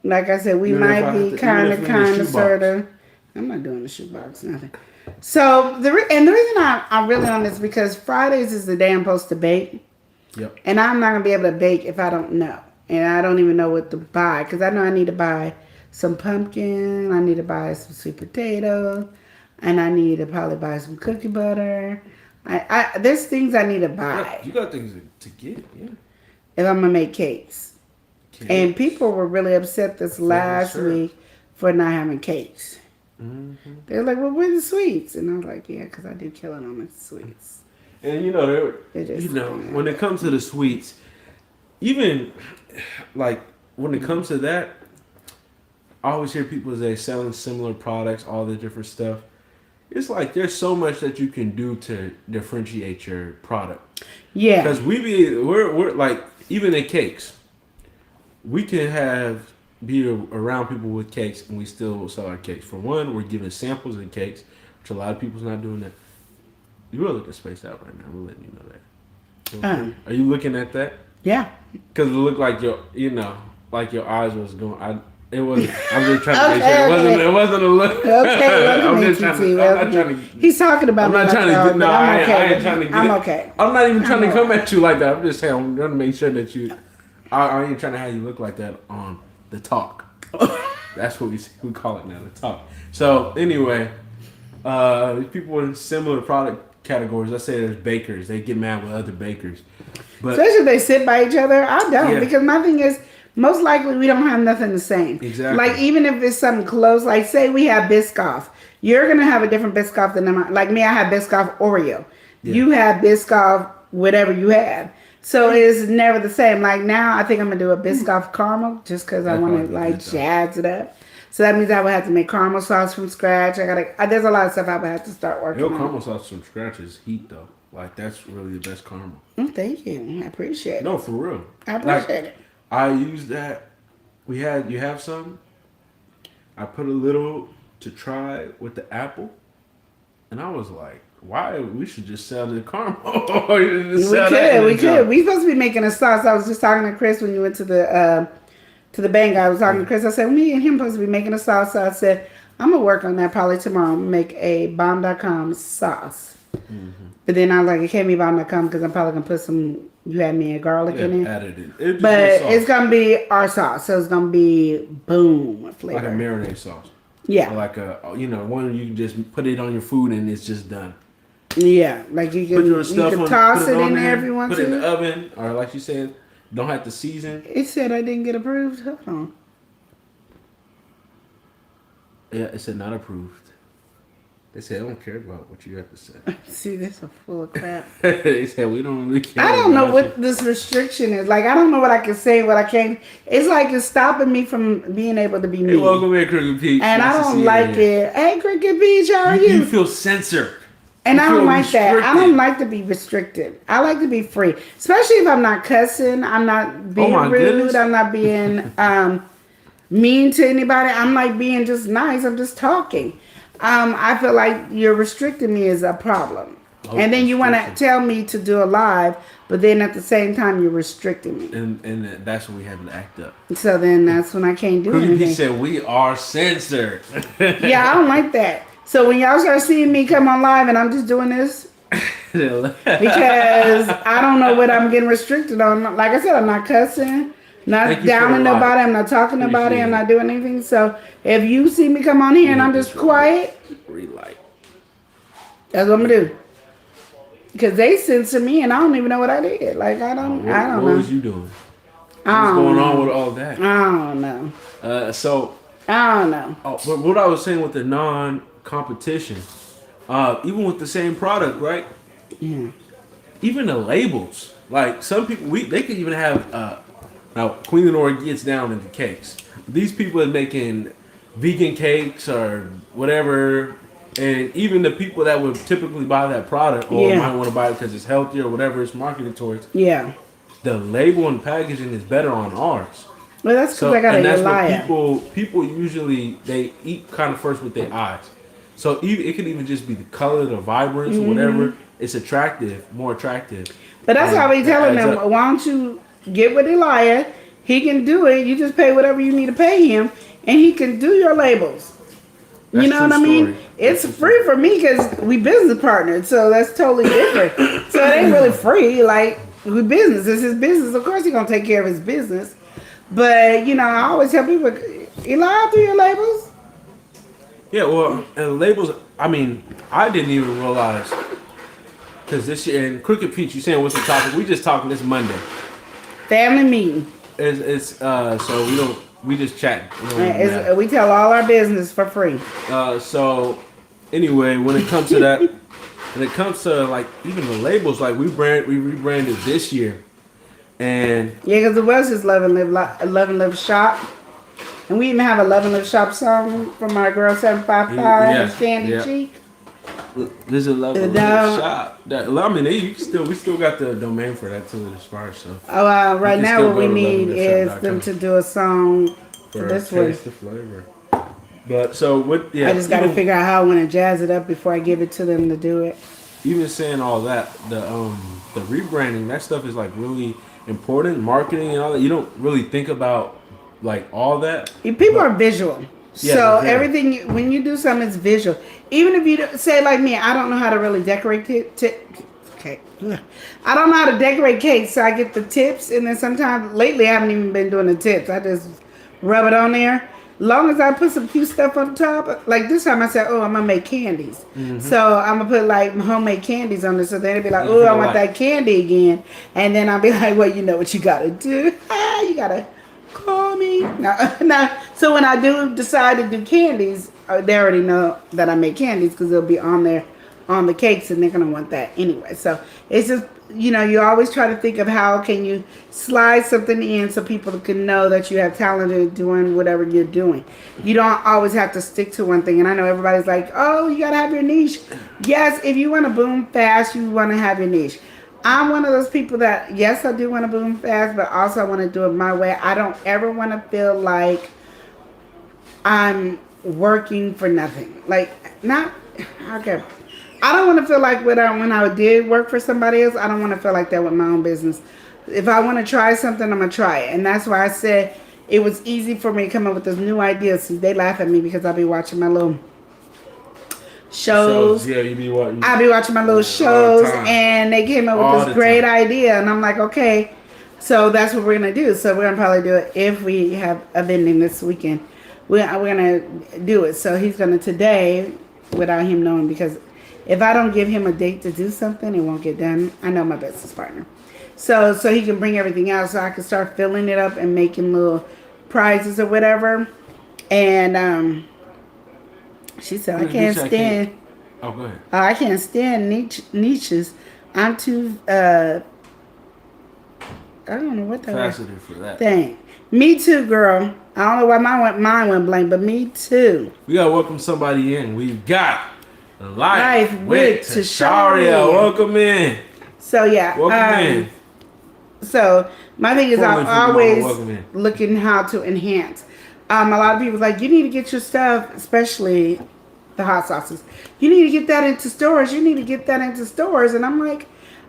Like I said, we Even if I might have be to- kind even if of, we need a shoebox. sort of. I'm not doing the shoebox, nothing. So the reason I'm really on this because Fridays is the day I'm supposed to bake, Yep. and I'm not gonna be able to bake if I don't know, and I don't even know what to buy because I know I need to buy some pumpkin, I need to buy some sweet potato, and I need to probably buy some cookie butter. There's things I need to buy You got things to get, yeah. if I'm gonna make cakes. And people were really upset this last sure. week for not having cakes. Mm-hmm. They're like, well, where's the sweets? And I was like, yeah, because I do kill it on the sweets. And you know, It is. when it comes to the sweets, even like when it comes to that, I always hear people say selling similar products, all the different stuff. It's like there's so much that you can do to differentiate your product. Yeah. Because we're like even in cakes, we can be around people with cakes and we still sell our cakes. For one, we're giving samples of cakes, which a lot of people's not doing that. You are looking spaced out right now. I'm letting you know that. Okay. Are you looking at that? Yeah. Because it looked like your eyes was going. It wasn't. I'm just trying to make sure it wasn't a look. Okay, I'm just not trying to. He's talking about I'm me. not like trying to. that, No, but I'm okay. I ain't trying to get. I'm okay. I'm not even trying to I'm come at you like that. I'm just saying. I'm trying to make sure that you. I ain't trying to have you look like that on the talk. That's what we call it now, the talk. So anyway, people in similar product categories. Let's say there's bakers. They get mad with other bakers. But Especially if they sit by each other. I don't. Yeah. Because my thing is, most likely we don't have nothing the same. Exactly. Like even if it's something close, like say we have Biscoff. You're going to have a different Biscoff than mine. Like me, I have Biscoff Oreo. Yeah. You have Biscoff whatever you have. So it's never the same. Like now I think I'm going to do a Biscoff caramel just because I That want to probably like good, though. jazz it up. So that means I would have to make caramel sauce from scratch. There's a lot of stuff I would have to start working your on. caramel sauce from scratch is heat though. Like that's really the best caramel. Thank you. I appreciate it. No, for real. I appreciate it. I use that. You have some. I put a little to try with the apple, and I was like, "Why? We should just sell the caramel." We could. We supposed to be making a sauce. I was just talking to Chris when you went to the bank. I was talking to Chris. I said, me and him supposed to be making a sauce. So I said, I'm going to work on that probably tomorrow. I'm going to make a bomb.com sauce. Mm-hmm. But then I was like, it can't be bomb.com because I'm probably going to put some, you had me a garlic in it. Added it. But it's going to be our sauce. So it's going to be boom flavor. like a marinade sauce. Yeah. Or like one you can just put it on your food and it's just done. Yeah. Like you Put your can stuff on, toss put it on in there there, if you want put it in the to. oven, or like you said, don't have to season. It said I didn't get approved. Hold on. Yeah, it said not approved. They said, I don't care about what you have to say. See, this is full of crap. They said, we don't really care. I don't know about what this restriction is. Like, I don't know what I can say, what I can't. It's like it's stopping me from being able to be you. me. Hey, welcome in, Cricket Peach. And Nice I to don't see you like again. it. Hey, Cricket Beach, how are You you? feel censored. And You I don't feel like that. I restricted. don't like to be restricted. I like to be free. Especially if I'm not cussing. I'm not being my rude. goodness. I'm not being mean to anybody. I'm like being just nice. I'm just talking. I feel like you're restricting me is a problem. Oh, And then you want to restriction. tell me to do a live, but then at the same time you're restricting me. And that's when we have to act up. So then that's when I can't do Cricket Peach anything. said, we are censored. Yeah, I don't like that. So when y'all start seeing me come on live and I'm just doing this, because I don't know what I'm getting restricted on. Like I said, I'm not cussing, not Thank you for downing the nobody, live. I'm not talking about it, I'm Appreciate not doing anything. So if you see me come on here and I'm just quiet, Relight. that's what I'm gonna do. Because they censor me and I don't even know what I did. Like I don't What know. was you doing? I What's don't going know. on with all that? I don't know. So, I don't know. but what I was saying with the non-competition, even with the same product, right? Yeah. Even the labels, like some people, they could even have. Now, Queen Lenore gets down into cakes. These people are making vegan cakes or whatever, and even the people that would typically buy that product or Yeah. might want to buy it because it's healthier or whatever it's marketed towards. Yeah. The label and packaging is better on ours. Well, that's because So, I got and a that's what liar. people usually they eat kind of first with their eyes. So it could even just be the color, the vibrance, or whatever. It's attractive, more attractive. But that's why we telling adds them, up. why don't you get with Elia? He can do it. You just pay whatever you need to pay him, and he can do your labels. You That's know what I true mean? story. It's free for me because we business partners, so that's totally different. So it ain't really free. Like we business, it's his business. Of course, he's gonna take care of his business. But you know, I always tell people, Eli, I'll do your labels. Yeah, well, and labels. I mean, I didn't even realize because this year and Crooked Peach, you saying what's the topic? We just talking this Monday. Family meeting. It's so we just chat. We tell all our business for free. So anyway, when it comes to that, when it comes to like even the labels, like we rebranded this year, and Yeah, because it was just Love and Live Shop. And we even have a Love and Live Shop song from our girl 755 Yeah, Candy yeah. Cheek. there's a level of No. shop. That, I mean, we still got the domain for that too, as far as so Oh, right can now still what we go to need is loveandliveshop.com. them to do a song for this one. taste the flavor. But so what? Yeah, I just got to even- figure out how I want to jazz it up before I give it to them to do it. Even saying all that, the rebranding, that stuff is like really important. Marketing and all that. You don't really think about like all that. People are visual. Yeah, So they're very- everything, when you do something, it's visual. Even if you say like me, I don't know how to really decorate okay. I don't know how to decorate cakes, so I get the tips, and then sometimes lately I haven't even been doing the tips. I just rub it on there. Long as I put some cute stuff on top, like this time I said, oh, I'm gonna make candies. So I'm gonna put like homemade candies on it. So then it'd be like, oh, I want that candy again. And then I'll be like, well, you know what you gotta do? You gotta call me. Now, so when I do decide to do candies, they already know that I make candies because they'll be on there on the cakes, and they're gonna want that anyway. So it's just, you know, you always try to think of how can you slide something in so people can know that you have talent in doing whatever you're doing. You don't always have to stick to one thing. And I know everybody's like, oh, you gotta have your niche. Yes, if you want to boom fast, you want to have your niche. I'm one of those people that, yes, I do want to boom fast, but also I want to do it my way. I don't ever want to feel like I'm working for nothing. Like, not, okay. I don't want to feel like when I did work for somebody else, I don't want to feel like that with my own business. If I want to try something, I'm going to try it. And that's why I said it was easy for me to come up with this new idea. See, they laugh at me because I'll be watching my little shows. So, yeah, you be watching. I'll be watching my little all shows, the time. and they came up All with the this great time. idea. And I'm like, okay, so that's what we're going to do. So we're going to probably do it if we have a vending this weekend. We're going to do it. So he's going to today, without him knowing, because if I don't give him a date to do something, it won't get done. I know my business partner. So he can bring everything out so I can start filling it up and making little prizes or whatever. And she said, I can't stand. Oh, go ahead. I can't stand niches. I'm too. I don't know what that was. Faceted for that. Thing. Me too, girl. I don't know why mine went blank, but me too. We gotta welcome somebody in. We've got Life Life with with Tasharia. Tasharia. Welcome in. So yeah. Welcome in. So my thing is, Portland I'm Food Mall, always welcome in. looking how to enhance. A lot of people like, you need to get your stuff, especially the hot sauces. You need to get that into stores. You need to get that into stores. And I'm like,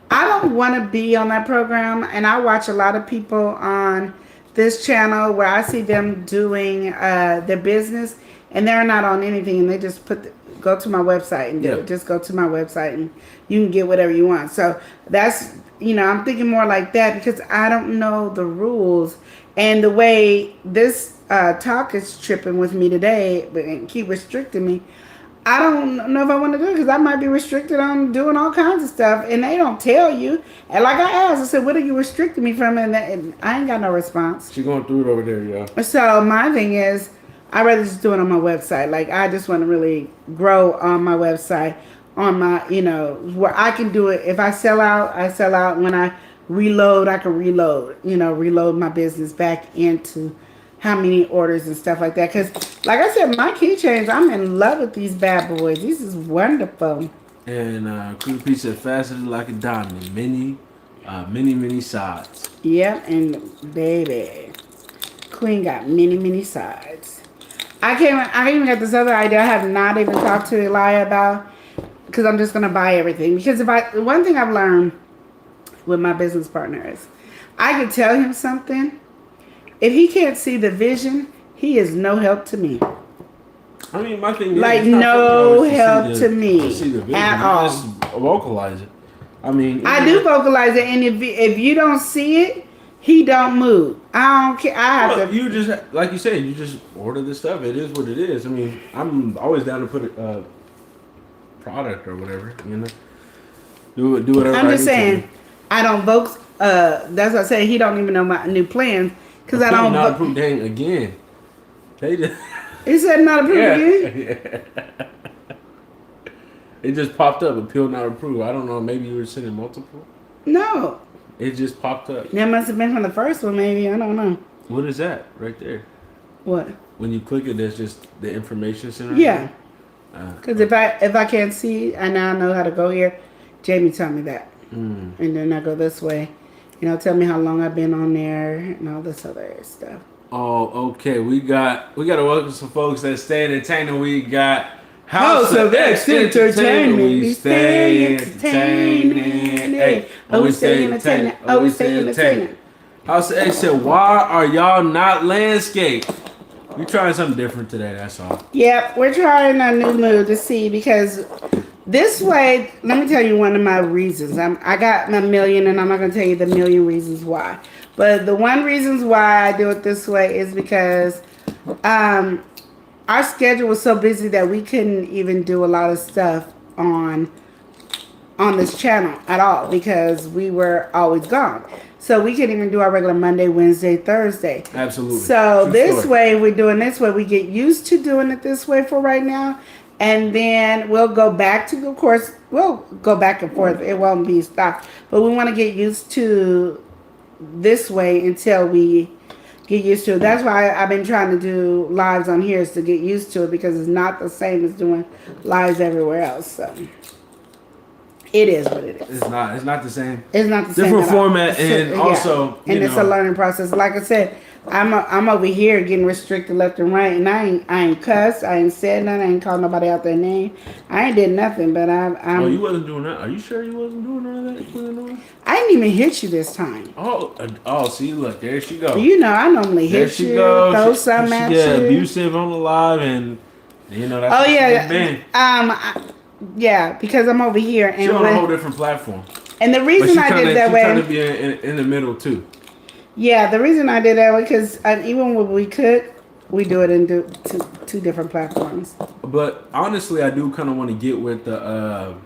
I don't want to be on that program. And I watch a lot of people on this channel where I see them doing their business, and they're not on anything, and they just go to my website and do Yeah. it. Just go to my website and you can get whatever you want. So that's, I'm thinking more like that because I don't know the rules. And the way this talk is tripping with me today and keep restricting me, I don't know if I want to do it because I might be restricted on doing all kinds of stuff, and they don't tell you. And like I asked, I said, what are you restricting me from? And I ain't got no response. She going through it over there, y'all. So my thing is, I'd rather just do it on my website. Like, I just want to really grow on my website, on my, where I can do it. If I sell out, I sell out. When I reload, I can reload, reload my business back into how many orders and stuff like that. Because, like I said, my keychains, I'm in love with these bad boys. This is wonderful. And Crew Pizza faceted like a diamond. Many sides. Yep, and baby, Queen got many sides. I even got this other idea I have not even talked to Elia about, because I'm just gonna buy everything. Because one thing I've learned with my business partner is, I can tell him something. If he can't see the vision, he is no help to me. I mean, my thing is, Like, it's not no something help always to me to see the vision. at You all. just vocalize it. I mean, I do vocalize it, and if you don't see it, he don't move. I don't care. I have to. You just, like you said, you just order the stuff. It is what it is. I mean, I'm always down to put a product or whatever. Do whatever. I'm just I need saying, I don't vote. That's what I say. He don't even know my new plans because I don't. Not approved. Dang, again. They just. He said not approved again. Yeah. It just popped up. Appeal not approved. I don't know. Maybe you were sending multiple. No, It just popped up. that must have been from the first one. Maybe I don't know. What is that right there? What? When you click it, there's just the information center. Yeah. Because if I can't see, I now know how to go here. Jamie told me that, and then I go this way. Tell me how long I've been on there and all this other stuff. Oh, okay. We got to welcome some folks that stay entertaining. We got House of X Entertainment. We stay entertaining. Hey, Oh, we stay entertaining. Oh, we stay entertaining. House of X said, "Why are y'all not landscape?" We trying something different today. That's all. Yep, we're trying a new move to see, because this way, let me tell you one of my reasons. I got my million, and I'm not going to tell you the million reasons why. But the one reasons why I do it this way is because our schedule was so busy that we couldn't even do a lot of stuff on this channel at all, because we were always gone. So we couldn't even do our regular Monday, Wednesday, Thursday. Absolutely. So True this story. way, we're doing this way. We get used to doing it this way for right now. And then we'll go back to, of course, we'll go back and forth. It won't be stopped. But we want to get used to this way until we get used to it. That's why I've been trying to do lives on here, is to get used to it, because it's not the same as doing lives everywhere else. So it is what it is. It's not the same. It's not the same. Different at all. format, and also, and it's a learning process. Like I said, I'm over here getting restricted left and right, and I ain't cussed, I ain't said nothing, I ain't called nobody out their name, I ain't did nothing. But Oh, you wasn't doing that. Are you sure you wasn't doing none of that? I didn't even hit you this time. Oh, see, look, there she go. I normally There hit she you, goes. throw something at Yeah, you. abusive on the live, and that's Oh what yeah, she's been. yeah, because I'm over here, She's and on a whole different platform. and the But reason she I trying did that trying to way, be in the middle too. yeah, the reason I did that way, because even when we cook, we do it in two different platforms. But honestly, I do kind of want to get with the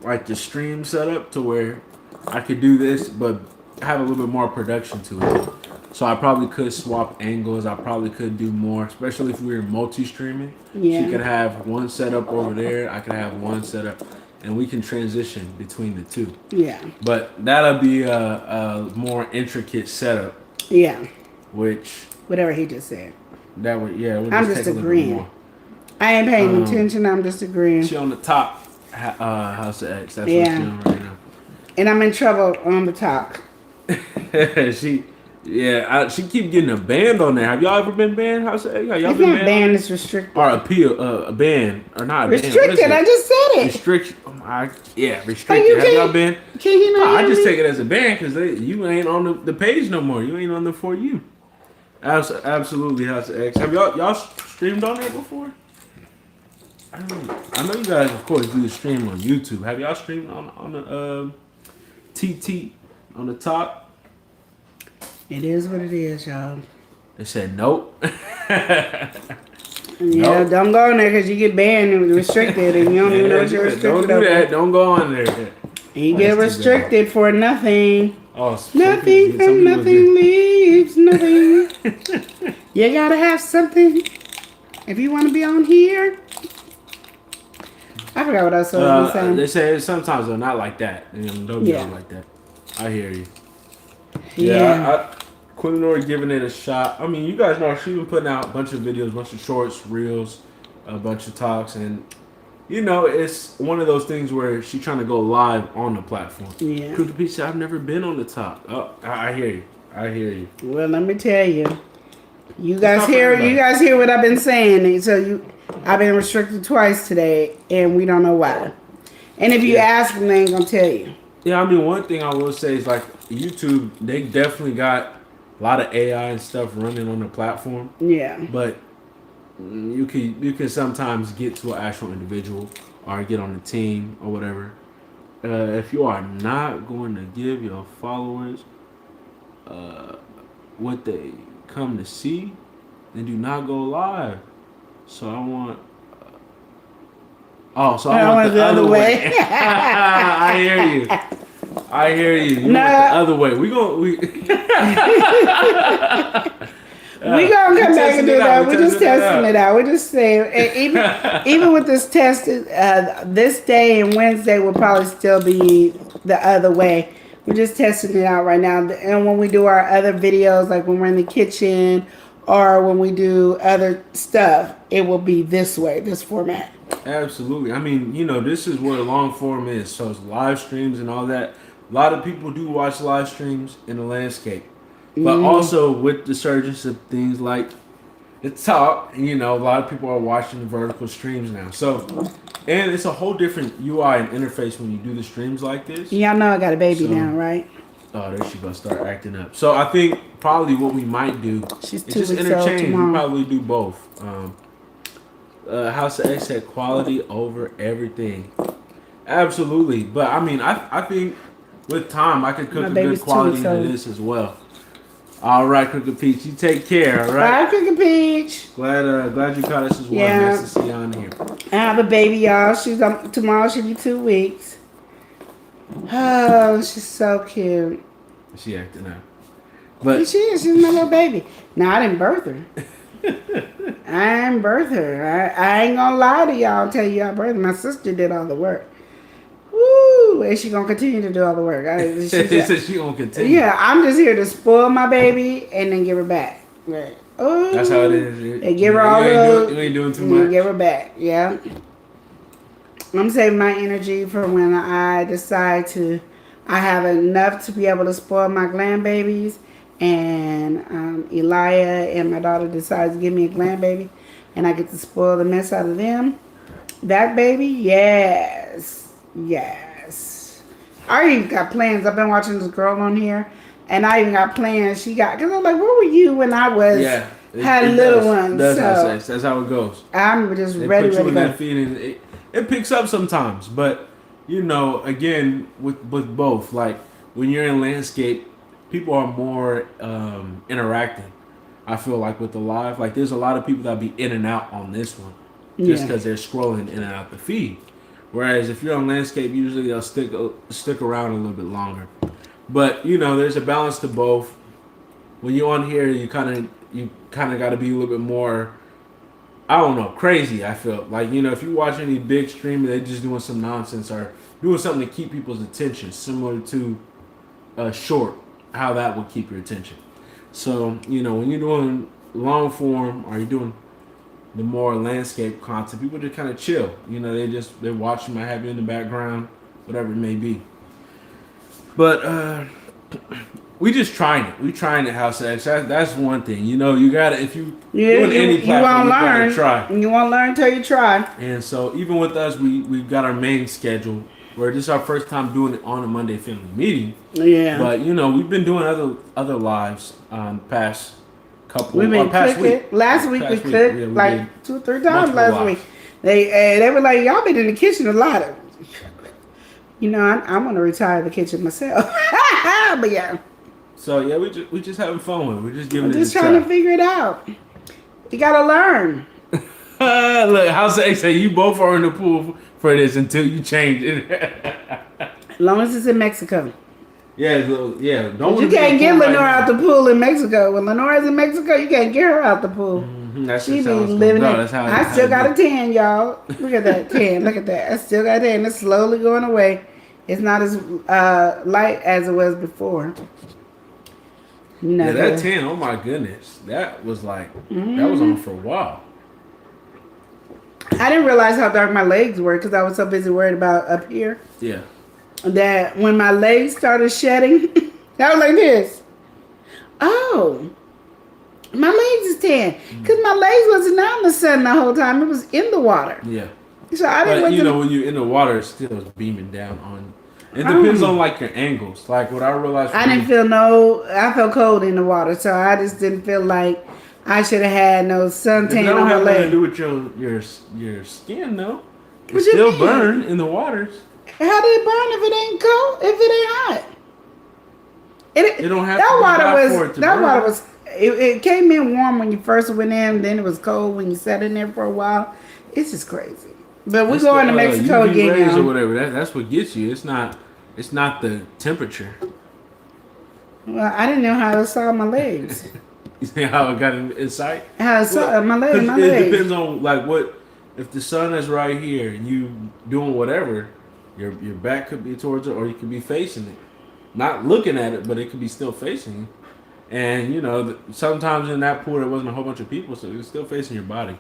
like the stream setup to where I could do this, but have a little bit more production to it. So I probably could swap angles. I probably could do more, especially if we were multi-streaming. Yeah. She could have one setup over there. I could have one setup, and we can transition between the two. Yeah. But that'll be a more intricate setup, Yeah. which Whatever he just said. that would would I'm just just take a little bit agreeing. more. I ain't paying attention. I'm just agreeing. She on the top, House of X. That's what Yeah. she's on right now. And I'm in trouble on the top. she keep getting a band on there. Have y'all ever been banned? House of X? Y'all It's been not banned. It's restricted. Or a ban or not a ban? Restricted. I just said it. Restriction. you Restricted. Have can't- y'all been? Can you not I hear just me? take it as a ban because you ain't on the page no more. You ain't on the For You. Absolutely, House of X. Have y'all streamed on there before? I know you guys, of course, do the stream on YouTube. Have y'all streamed on the TT on the top? It is what it is, y'all. They said nope. Yeah, Nope. don't go in there because you get banned and restricted, and you don't even know what you're restricted Don't do over. that. Don't go on there. And you get That's too restricted for nothing. Oh, some Nothing people from get- nothing leaves nothing. You gotta have something if you want to be on here. I forgot what else I was saying. They say sometimes they're not like that. Don't be Yeah. like that. I hear you. Yeah. Quillinor giving it a shot. I mean, you guys know she's been putting out a bunch of videos, a bunch of shorts, reels, a bunch of talks, and it's one of those things where she's trying to go live on the platform. Yeah. Cookie Pete said, "I've never been on the top." Oh, I hear you. I hear you. Well, let me tell you. You not guys for hear? everybody. You guys hear what I've been saying? I've been restricted twice today, and we don't know why. And if you Yeah. ask them, they ain't gonna tell you. Yeah, I mean, one thing I will say is like YouTube, they definitely got a lot of AI and stuff running on the platform. Yeah. But you can sometimes get to an actual individual or get on the team or whatever. If you are not going to give your followers what they come to see, then do not go live. So I want. I want the other way. I hear you. I hear you. You No. want the other way. We We gonna come back and do that. We're just testing testing it out. We're just saying, even with this test, this day and Wednesday will probably still be the other way. We're just testing it out right now. And when we do our other videos, like when we're in the kitchen or when we do other stuff, it will be this way, this format. Absolutely. I mean, this is what a long form is. So it's live streams and all that. A lot of people do watch live streams in the landscape. But also with the surgence of things like the talk, a lot of people are watching the vertical streams now. So, and it's a whole different UI and interface when you do the streams like this. Y'all know I got a baby So- now, right? Oh, there she gonna start acting up. So I think probably what we might do She's is 2 just weeks old interchange. We tomorrow. probably do both. House of X had quality over everything. Absolutely. But I mean, I think with time I could cook My a baby's good 2 quality weeks into old. this as well. All right, Cookie Peach, you take care. All right. Bye, Cookie Peach. Glad you caught us as well. Yeah. Nice to see you on here. I have a baby, y'all. Tomorrow she'll be 2 weeks. Oh, she's so cute. She acting out. But She is. She's my little baby. Now, I didn't birth her. I didn't birth her. I ain't gonna lie to y'all and tell you I birthed her. My sister did all the work. Woo! And she gonna continue to do all the work. she said she gonna continue. Yeah, I'm just here to spoil my baby and then give her back. Right. Oh, That's how it is. And give her all You ain't doing too much. Give her back. Yeah. I'm saving my energy for when I decide I have enough to be able to spoil my grandbabies, and Elia and my daughter decides to give me a grandbaby, and I get to spoil the mess out of them. That baby, yes. I even got plans. I've been watching this girl on here, and I even got plans. Because I'm like, where were you when I was had little ones? That's how it goes. I'm just They ready put you to in go. that feed, and it picks up sometimes. But again, with both, like when you're in landscape, people are more interacting. I feel like with the live, like there's a lot of people that be in and out on this one, just Yeah. because they're scrolling in and out the feed. Whereas if you're on landscape, usually they'll stick around a little bit longer. But there's a balance to both. when you're on here, you kind of got to be a little bit more. I don't know, crazy. I feel like if you watch any big streamer, they just doing some nonsense or doing something to keep people's attention, similar to short, how that would keep your attention. So when you're doing long form or you're doing the more landscape content, people just kind of chill. They're watching, might have you in the background, whatever it may be. But we just trying it. We trying it, House X. That's one thing. You gotta, if you doing any platform, you won't you learn. gotta try. You won't learn till you try. And so even with us, we've got our main schedule where this is our first time doing it on a Monday family meeting. Yeah. But we've been doing other lives past couple. We've been past cooking. week. Last week we Past week, cooked yeah, we like did 2 or 3 times multiple last lives. week. They were like, y'all been in the kitchen a lot. I want to retire the kitchen myself. But yeah. So yeah, we just having fun with it. We're just giving I'm it just a trying try. to figure it out. You gotta learn. Look, House X say you both are in the pool for this until you change it. As long as it's in Mexico. Yeah. Don't You wanna be can't in the get pool right Lenore now. out the pool in Mexico. When Lenore's in Mexico, you can't get her out the pool. That's She just be how it's living gonna it. go. That's how I still got a tan, y'all. Look at that tan. Look at that. I still got a tan. It's slowly going away. It's not as light as it was before. Yeah, that 10, oh my goodness. That was like, that was on for a while. I didn't realize how dark my legs were because I was so busy worried about up here. Yeah. That when my legs started shedding, I was like this. Oh, my legs is tan. Because my legs wasn't out in the sun the whole time. It was in the water. Yeah. So I didn't But, want to... when you're in the water, it still is beaming down on. It depends on, like, your angles. Like, what I realized... I didn't feel I felt cold in the water. So I just didn't feel like I should have had no suntan It don't on my have nothing to leg. do with your skin, though. It What you still mean? burn in the waters. How did it burn if it ain't cold? If it ain't hot? It don't have that to be water hot was for it to that burn. water was it came in warm when you first went in, then it was cold when you sat in there for a while. It's just crazy. But we're It's going the, to Mexico UV again rays or now. whatever. That's what gets you. It's not the temperature. Well, I didn't know how I saw my legs. You see how it got in sight? How I saw my legs. 'Cause My it legs. depends on like what if the sun is right here and you doing whatever, your back could be towards it or you could be facing it, not looking at it, but it could be still facing you. And sometimes in that pool there wasn't a whole bunch of people, so it was still facing your body.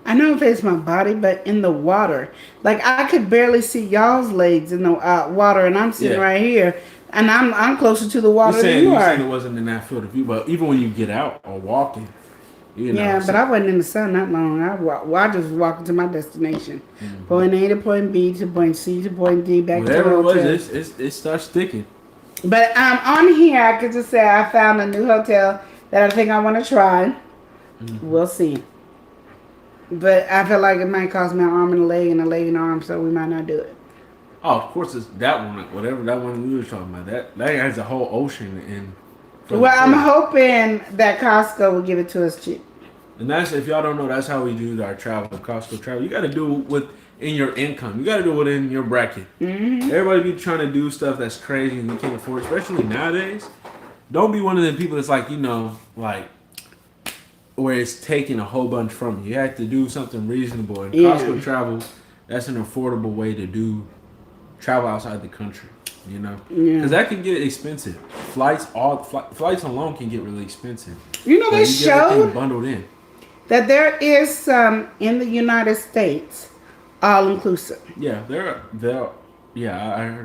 I know it faced my body, but in the water, like I could barely see y'all's legs in the water, and I'm sitting Yeah. right here, and I'm closer to the water than you You are. saying it wasn't in that field of view, but even when you get out or walking, Yeah, but I wasn't in the sun that long. I just walked to my destination. Point A to point B to point C to point D back whatever to it the was, hotel. it starts sticking. But on here, I could just say I found a new hotel that I think I want to try. We'll see. But I feel like it might cost me an arm and a leg and a leg and arm, so we might not do it. Oh, of course, it's that one. Whatever that one we were talking about, that has a whole ocean in. Well, I'm hoping that Costco will give it to us cheap. And that's, if y'all don't know, that's how we do our travel, Costco travel. You got to do it within your income. You got to do it in your bracket. Everybody be trying to do stuff that's crazy and you can't afford, especially nowadays. Don't be one of the people that's like, like where it's taking a whole bunch from you. You have to do something reasonable. And Yeah. Costco travel, that's an affordable way to do travel outside the country. Yeah. Because that can get expensive. Flights alone can get really expensive. You know, they So you get everything showed bundled in. that there is some in the United States all inclusive. Yeah, I heard about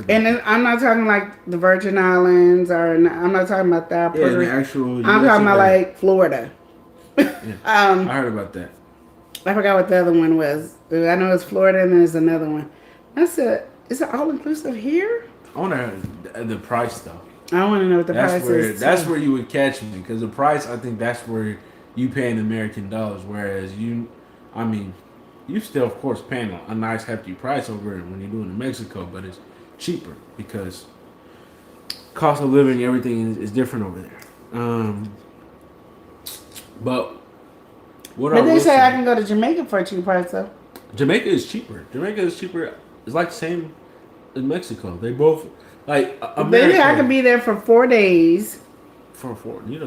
And then I'm not talking like the Virgin Islands, or I'm not talking about that. yeah, Puerto the Rico. actual I'm talking about like Florida. Yeah, I heard about that. I forgot what the other one was. I know it's Florida and then there's another one. I said, is it all inclusive here? I wonder the price though. I want to know what the That's price where is. that's too. where you would catch me, because the price, I think that's where you pay in American dollars, whereas you still of course paying a nice hefty price over it when you're doing it in Mexico, but it's cheaper because cost of living, everything is different over there. But what But I they will say I can go to Jamaica for a cheap price though. Jamaica is cheaper. It's like the same as Mexico. They both like America. Maybe I could be there for 4 days For four, you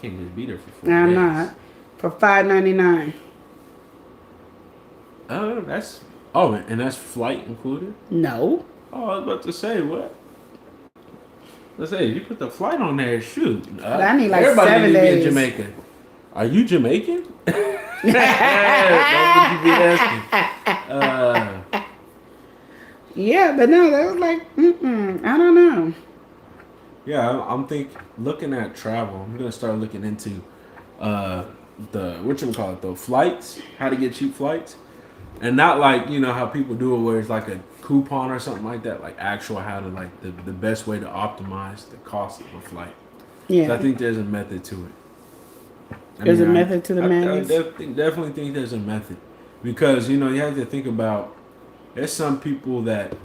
can't just be there for 4 I'm days. not. For $5.99. That's and that's flight included. No. Oh, I was about to say what? Let's say you put the flight on there. Shoot, I need like everybody 7 need to be in days. Jamaica. Are you Jamaican? That's what you be asking. Yeah, but no, that was like, I don't know. Yeah, I'm looking at travel. I'm gonna start looking into the flights, how to get cheap flights, and not like how people do it where it's like a coupon or something like that. Like actual how to like the best way to optimize the cost of a flight. Yeah. So I think there's a method to it. There's a method to the madness. I definitely think there's a method because you have to think about. There's some people that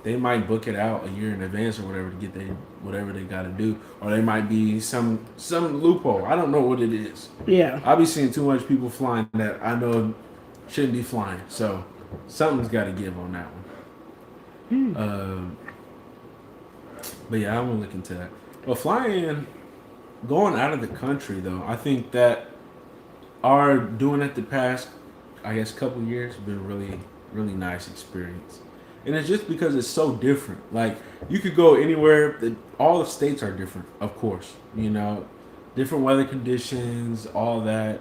they might book it out a year in advance or whatever to get whatever they got to do, or there might be some loophole. I don't know what it is. Yeah. I'll be seeing too much people flying that I know shouldn't be flying. So something's got to give on that one. But yeah, I want to look into that. But going out of the country though, I think that our doing it the past, I guess, couple years has been really, really nice experience. And it's just because it's so different. Like you could go anywhere. All the states are different, of course. Different weather conditions, all that.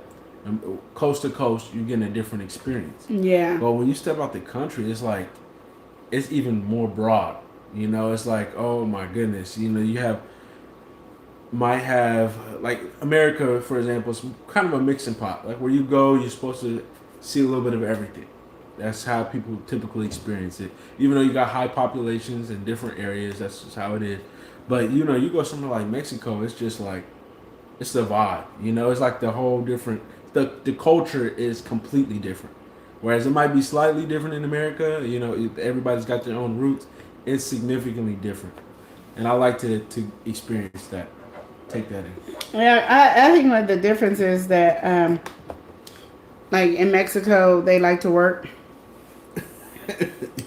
Coast to coast, you're getting a different experience. Yeah. But when you step out the country, it's like it's even more broad. It's like, oh my goodness. Might have like America, for example, it's kind of a mixing pot. Like where you go, you're supposed to see a little bit of everything. That's how people typically experience it. Even though you got high populations in different areas, that's just how it is. But you go somewhere like Mexico, it's just like it's the vibe. It's like the whole different. The culture is completely different. Whereas it might be slightly different in America. Everybody's got their own roots. It's significantly different, and I like to experience that. Take that in. Yeah, I think like the difference is that like in Mexico they like to work.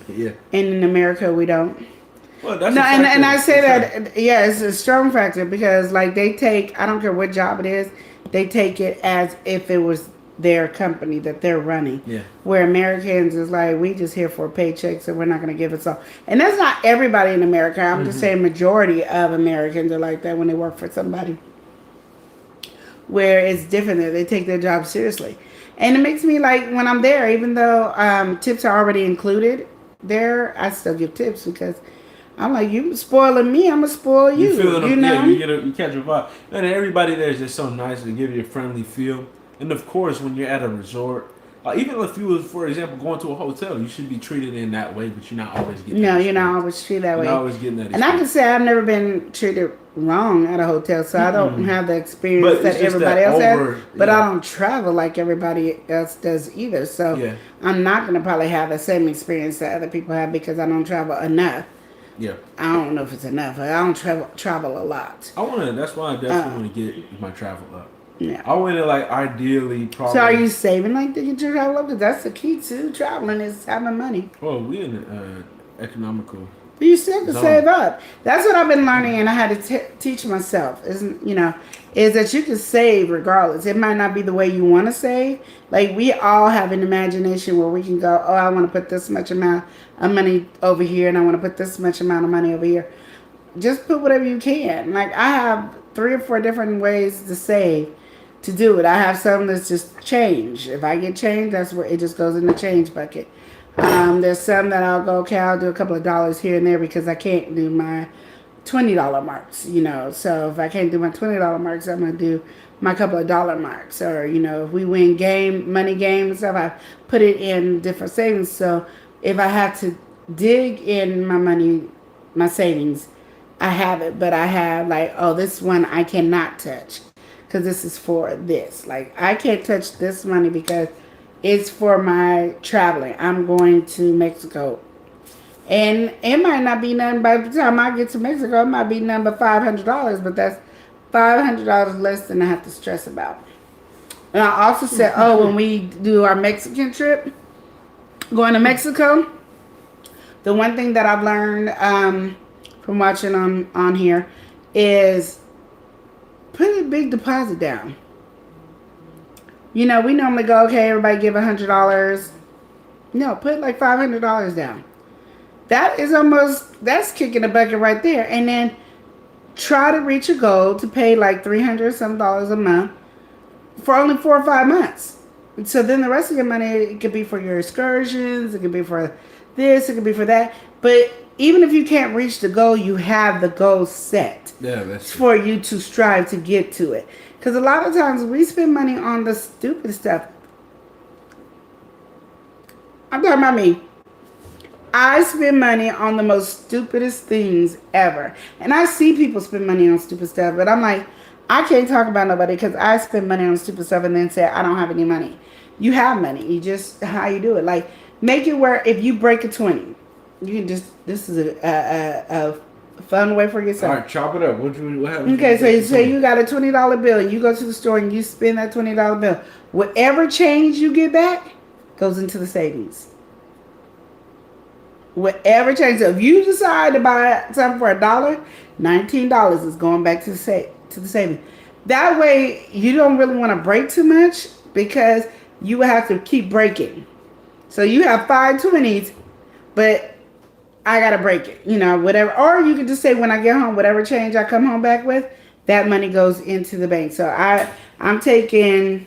Yeah. And in America we don't. Well, that's no, and I say that it's a strong factor because like they take, I don't care what job it is, they take it as if it was their company that they're running. Yeah. Where Americans is like, we just here for a paycheck, so we're not going to give it so. And that's not everybody in America. I'm just saying majority of Americans are like that when they work for somebody. Where it's different there. They take their job seriously. And it makes me like, when I'm there, even though tips are already included there, I still give tips because I'm like, you spoiling me, I'm going to spoil you. Yeah, you catch a vibe. And everybody there is just so nice to give you a friendly feel. And of course, when you're at a resort, even if you was, for example, going to a hotel, you should be treated in that way, but you're not always getting that. No, you're not always treated that way. You're not always getting that experience. And I can say I've never been treated wrong at a hotel, so I don't have the experience that everybody else has. But I don't travel like everybody else does either. So I'm not going to probably have the same experience that other people have because I don't travel enough. Yeah. I don't know if it's enough. I don't travel a lot. That's why I definitely want to get my travel up. Yeah. I want to ideally probably. So are you saving to get your travel up? Because that's the key to traveling is having money. Well, we in economical. But you still can save up. That's what I've been learning, and I had to teach myself. Is that you can save regardless. It might not be the way you want to save. Like we all have an imagination where we can go, oh, I want to put this much amount of money over here, and I want to put this much amount of money over here. Just put whatever you can. Like I have 3 or 4 different ways to save. To do it, I have some that's just change. If I get change, that's where it just goes in the change bucket. There's some that I'll go, okay, I'll do a couple of dollars here and there because I can't do my $20 marks, So if I can't do my $20 marks, I'm gonna do my couple of dollar marks. Or if we win money game and stuff, I put it in different savings. So if I have to dig in my money, my savings, I have it. But I have this one I cannot touch. Because this is for this. Like, I can't touch this money because it's for my traveling. I'm going to Mexico. And it might not be nothing by the time I get to Mexico. It might be nothing but $500. But that's $500 less than I have to stress about. And I also said, when we do our Mexican trip, going to Mexico, the one thing that I've learned from watching on here is put a big deposit down. You know, we normally go, okay, everybody give $100. No, put like $500 down. That's kicking the bucket right there. And then try to reach a goal to pay like $300 some dollars a month for only 4 or 5 months. So then the rest of your money, it could be for your excursions, it could be for this, it could be for that. But even if you can't reach the goal, you have the goal set. Yeah, that's for you to strive to get to it. Because a lot of times we spend money on the stupid stuff. I'm talking about me. I spend money on the most stupidest things ever. And I see people spend money on stupid stuff, but I'm like, I can't talk about nobody because I spend money on stupid stuff and then say, I don't have any money. You have money. You just, how you do it. Like, make it where if you break a 20, you can just, this is a fun way for yourself. all right. Chop it up. What happens? Okay, so you say you got a $20 bill and you go to the store and you spend that $20 bill. Whatever change you get back goes into the savings. Whatever change. So if you decide to buy something for $1, $19 is going back to the savings. That way you don't really want to break too much because you will have to keep breaking. So you have 5 20s, but I gotta break it, you know, whatever. Or you could just say when I get home, whatever change I come home back with, that money goes into the bank. So I'm taking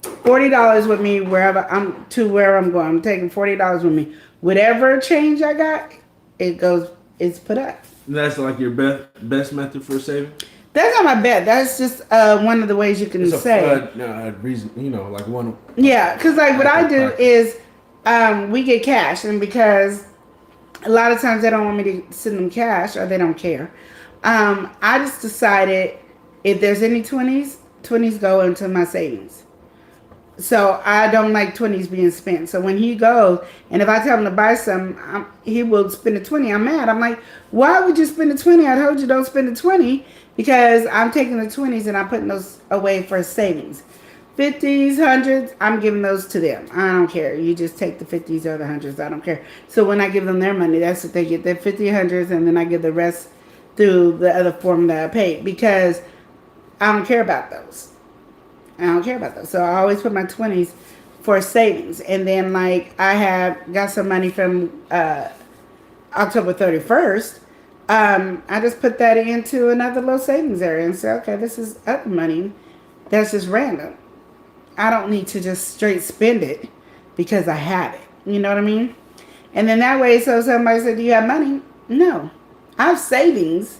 $40 with me wherever I'm going. I'm taking $40 with me. Whatever change I got, it's put up. That's like your best method for saving. That's not my bet. That's just one of the ways you can save. Reason, you know, like one. Yeah, because like what I do is we get cash, and because a lot of times they don't want me to send them cash or they don't care. I just decided if there's any 20s go into my savings. So I don't like 20s being spent. So when he goes, and if I tell him to buy some, he will spend a 20. I'm mad. I'm like, why would you spend a 20? I told you don't spend a 20 because I'm taking the 20s and I'm putting those away for savings. 50s, 100s, I'm giving those to them. I don't care. You just take the 50s or the 100s. I don't care. So when I give them their money, that's what they get. Their 50, 100s, and then I give the rest through the other form that I paid because I don't care about those. I don't care about those. So I always put my 20s for savings. And then like I got some money from October 31st. I just put that into another little savings area and say, okay, this is other money that's just random. I don't need to just straight spend it because I have it. You know what I mean? And then that way, so somebody said, do you have money? No. I have savings,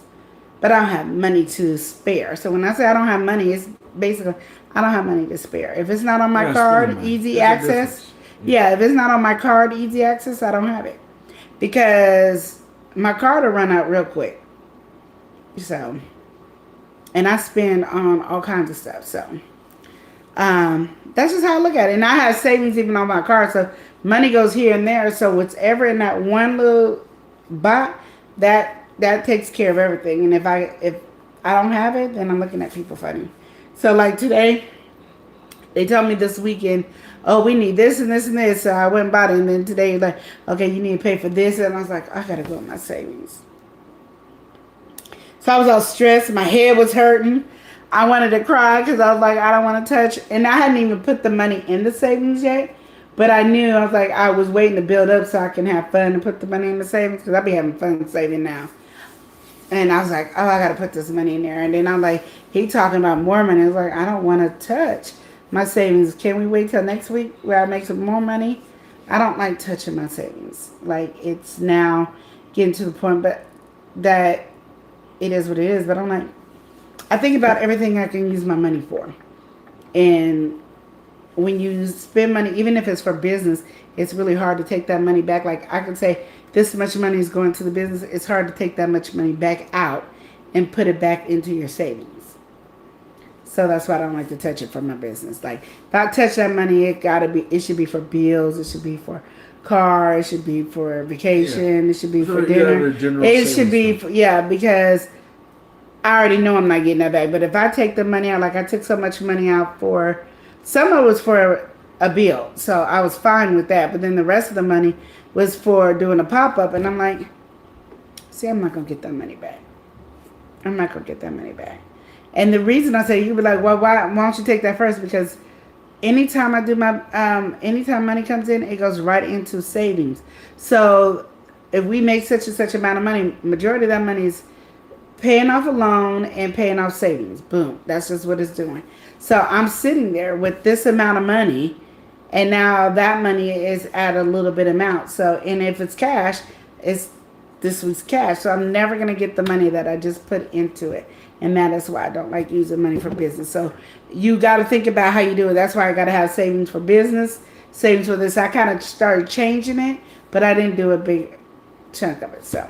but I don't have money to spare. So when I say I don't have money, it's basically I don't have money to spare. If it's not on my card, easy access. Yeah, if it's not on my card, easy access, I don't have it. Because my card will run out real quick. So, and I spend on all kinds of stuff. So, that's just how I look at it. And I have savings even on my card. So, money goes here and there. So, whatever in that one little box, that takes care of everything. And if I don't have it, then I'm looking at people funny. So, like today, they told me this weekend, oh, we need this and this and this. So, I went and bought it. And then today, like, okay, you need to pay for this. And I was like, I got to go in my savings. So, I was all stressed. My head was hurting. I wanted to cry because I was like, I don't want to touch. And I hadn't even put the money in the savings yet. But I knew, I was like, I was waiting to build up so I can have fun and put the money in the savings. Because I'll be having fun saving now. And I was like, oh, I got to put this money in there. And then I'm like, he talking about more money. I was like, I don't want to touch my savings. Can we wait till next week where I make some more money? I don't like touching my savings. Like, it's now getting to the point but that it is what it is. But I'm like, I think about everything I can use my money for. And when you spend money, even if it's for business, it's really hard to take that money back. Like, I could say, this much money is going to the business. It's hard to take that much money back out and put it back into your savings. So that's why I don't like to touch it for my business. Like, if I touch that money, it should be for bills. It should be for car. It should be for vacation. It should be for dinner. It should be, because I already know I'm not getting that back. But if I take the money out, like I took so much money out for, some of it was for a bill. So I was fine with that. But then the rest of the money was for doing a pop-up. And I'm like, see, I'm not going to get that money back. I'm not going to get that money back. And the reason I say, you be like, well, why don't you take that first? Because anytime I do my, anytime money comes in, it goes right into savings. So if we make such and such amount of money, majority of that money is paying off a loan and paying off savings. Boom. That's just what it's doing. So I'm sitting there with this amount of money, and now that money is at a little bit amount. So, and if it's cash, it's this week's cash. So I'm never going to get the money that I just put into it. And that is why I don't like using money for business. So you got to think about how you do it. That's why I got to have savings for business, savings for this. I kind of started changing it, but I didn't do a big chunk of it. So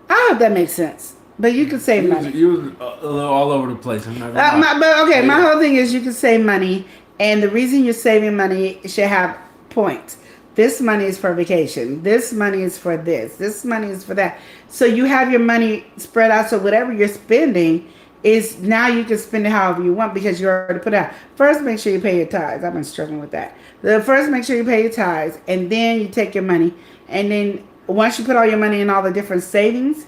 I hope that makes sense. But you can save money. You was a little all over the place. I'm not gonna lie. My whole thing is you can save money. And the reason you're saving money should have points. This money is for vacation. This money is for this. This money is for that. So you have your money spread out. So whatever you're spending is now you can spend it however you want because you already put it out. First, make sure you pay your tithes. I've been struggling with that. First, make sure you pay your tithes. And then you take your money. And then once you put all your money in all the different savings,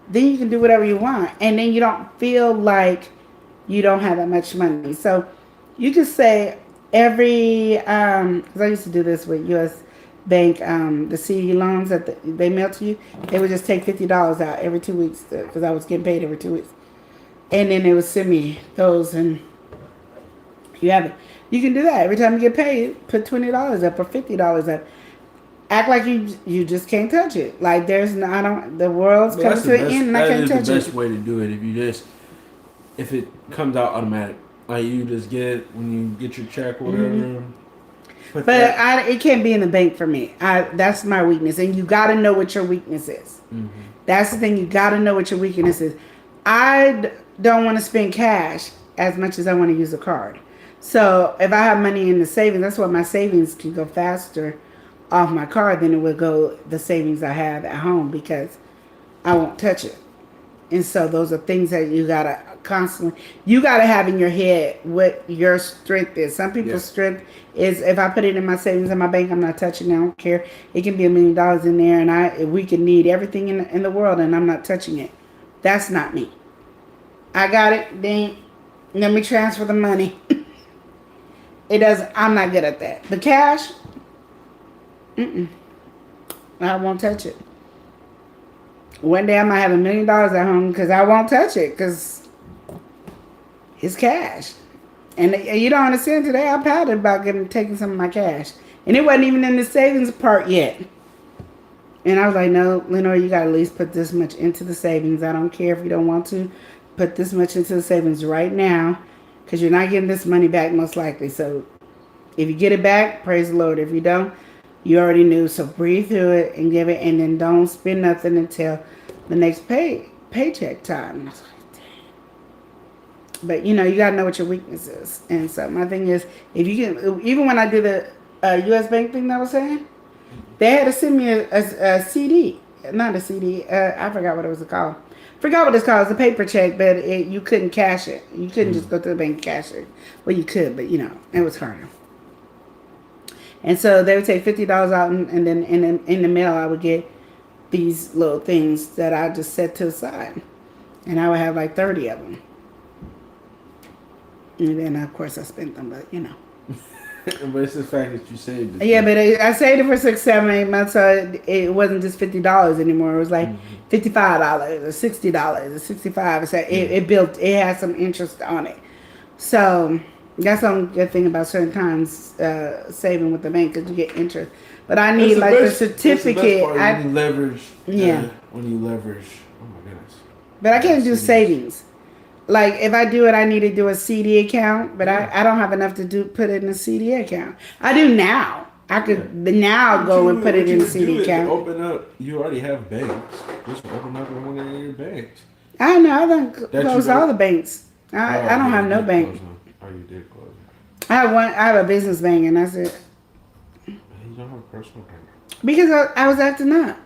then you can do whatever you want. And then you don't feel like you don't have that much money. So you can say every, because I used to do this with U.S. Bank, the CD loans that they mail to you, they would just take $50 out every 2 weeks because I was getting paid every 2 weeks. And then they would send me those and you have it. You can do that. Every time you get paid, put $20 up or $50 up. Act like you just can't touch it. Like the world's coming to an end and I can't touch it. That's the best way to do it. If it comes out automatic. Like you just get it when you get your check or whatever. Mm-hmm. But it can't be in the bank for me. That's my weakness. And you got to know what your weakness is. Mm-hmm. That's the thing. You got to know what your weakness is. I don't want to spend cash as much as I want to use a card. So if I have money in the savings, that's why my savings can go faster off my card than it would go the savings I have at home because I won't touch it. And so those are things that you got to have in your head what your strength is. Some people's strength is if I put it in my savings in my bank, I'm not touching it. I don't care. It can be $1 million in there and we can need everything in the world and I'm not touching it. That's not me. I got it. Then let me transfer the money. I'm not good at that. The cash, I won't touch it. One day I might have $1 million at home because I won't touch it because it's cash. And you don't understand today, I pouted about taking some of my cash. And it wasn't even in the savings part yet. And I was like, no, Lenore, you got to at least put this much into the savings. I don't care if you don't want to. Put this much into the savings right now because you're not getting this money back most likely. So if you get it back, praise the Lord. If you don't, you already knew. So breathe through it and give it. And then don't spend nothing until the next paycheck time. But, you got to know what your weakness is. And so my thing is, if you can, even when I do the U.S. Bank thing that I was saying, they had to send me a CD. Not a CD. I forgot what it was called. Forgot what it's called. It's a paper check, but you couldn't cash it. You couldn't just go to the bank and cash it. Well, you could, but, it was harder. And so they would take $50 out, and then in the mail I would get these little things that I just set to the side. And I would have like 30 of them. And then, of course, I spent them, but, But it's the fact that you saved it. Yeah, but I saved it for 6, 7, 8 months, so it wasn't just $50 anymore. It was like $55 or $60 or $65. So it built. It had some interest on it. So that's one good thing about certain times saving with the bank because you get interest. But I need the certificate. When you leverage. When you leverage. Oh my goodness. But I can't do savings. Like, if I do it, I need to do a CD account, but I don't have enough to put it in a CD account. I do now. I could now go and put it in a CD account. Open up. You already have banks. Just open up one of your banks. I know. I don't close all the banks. I don't have no bank. Oh, you did close it. I have a business bank, and that's it. You don't have a personal bank. Because I was acting up.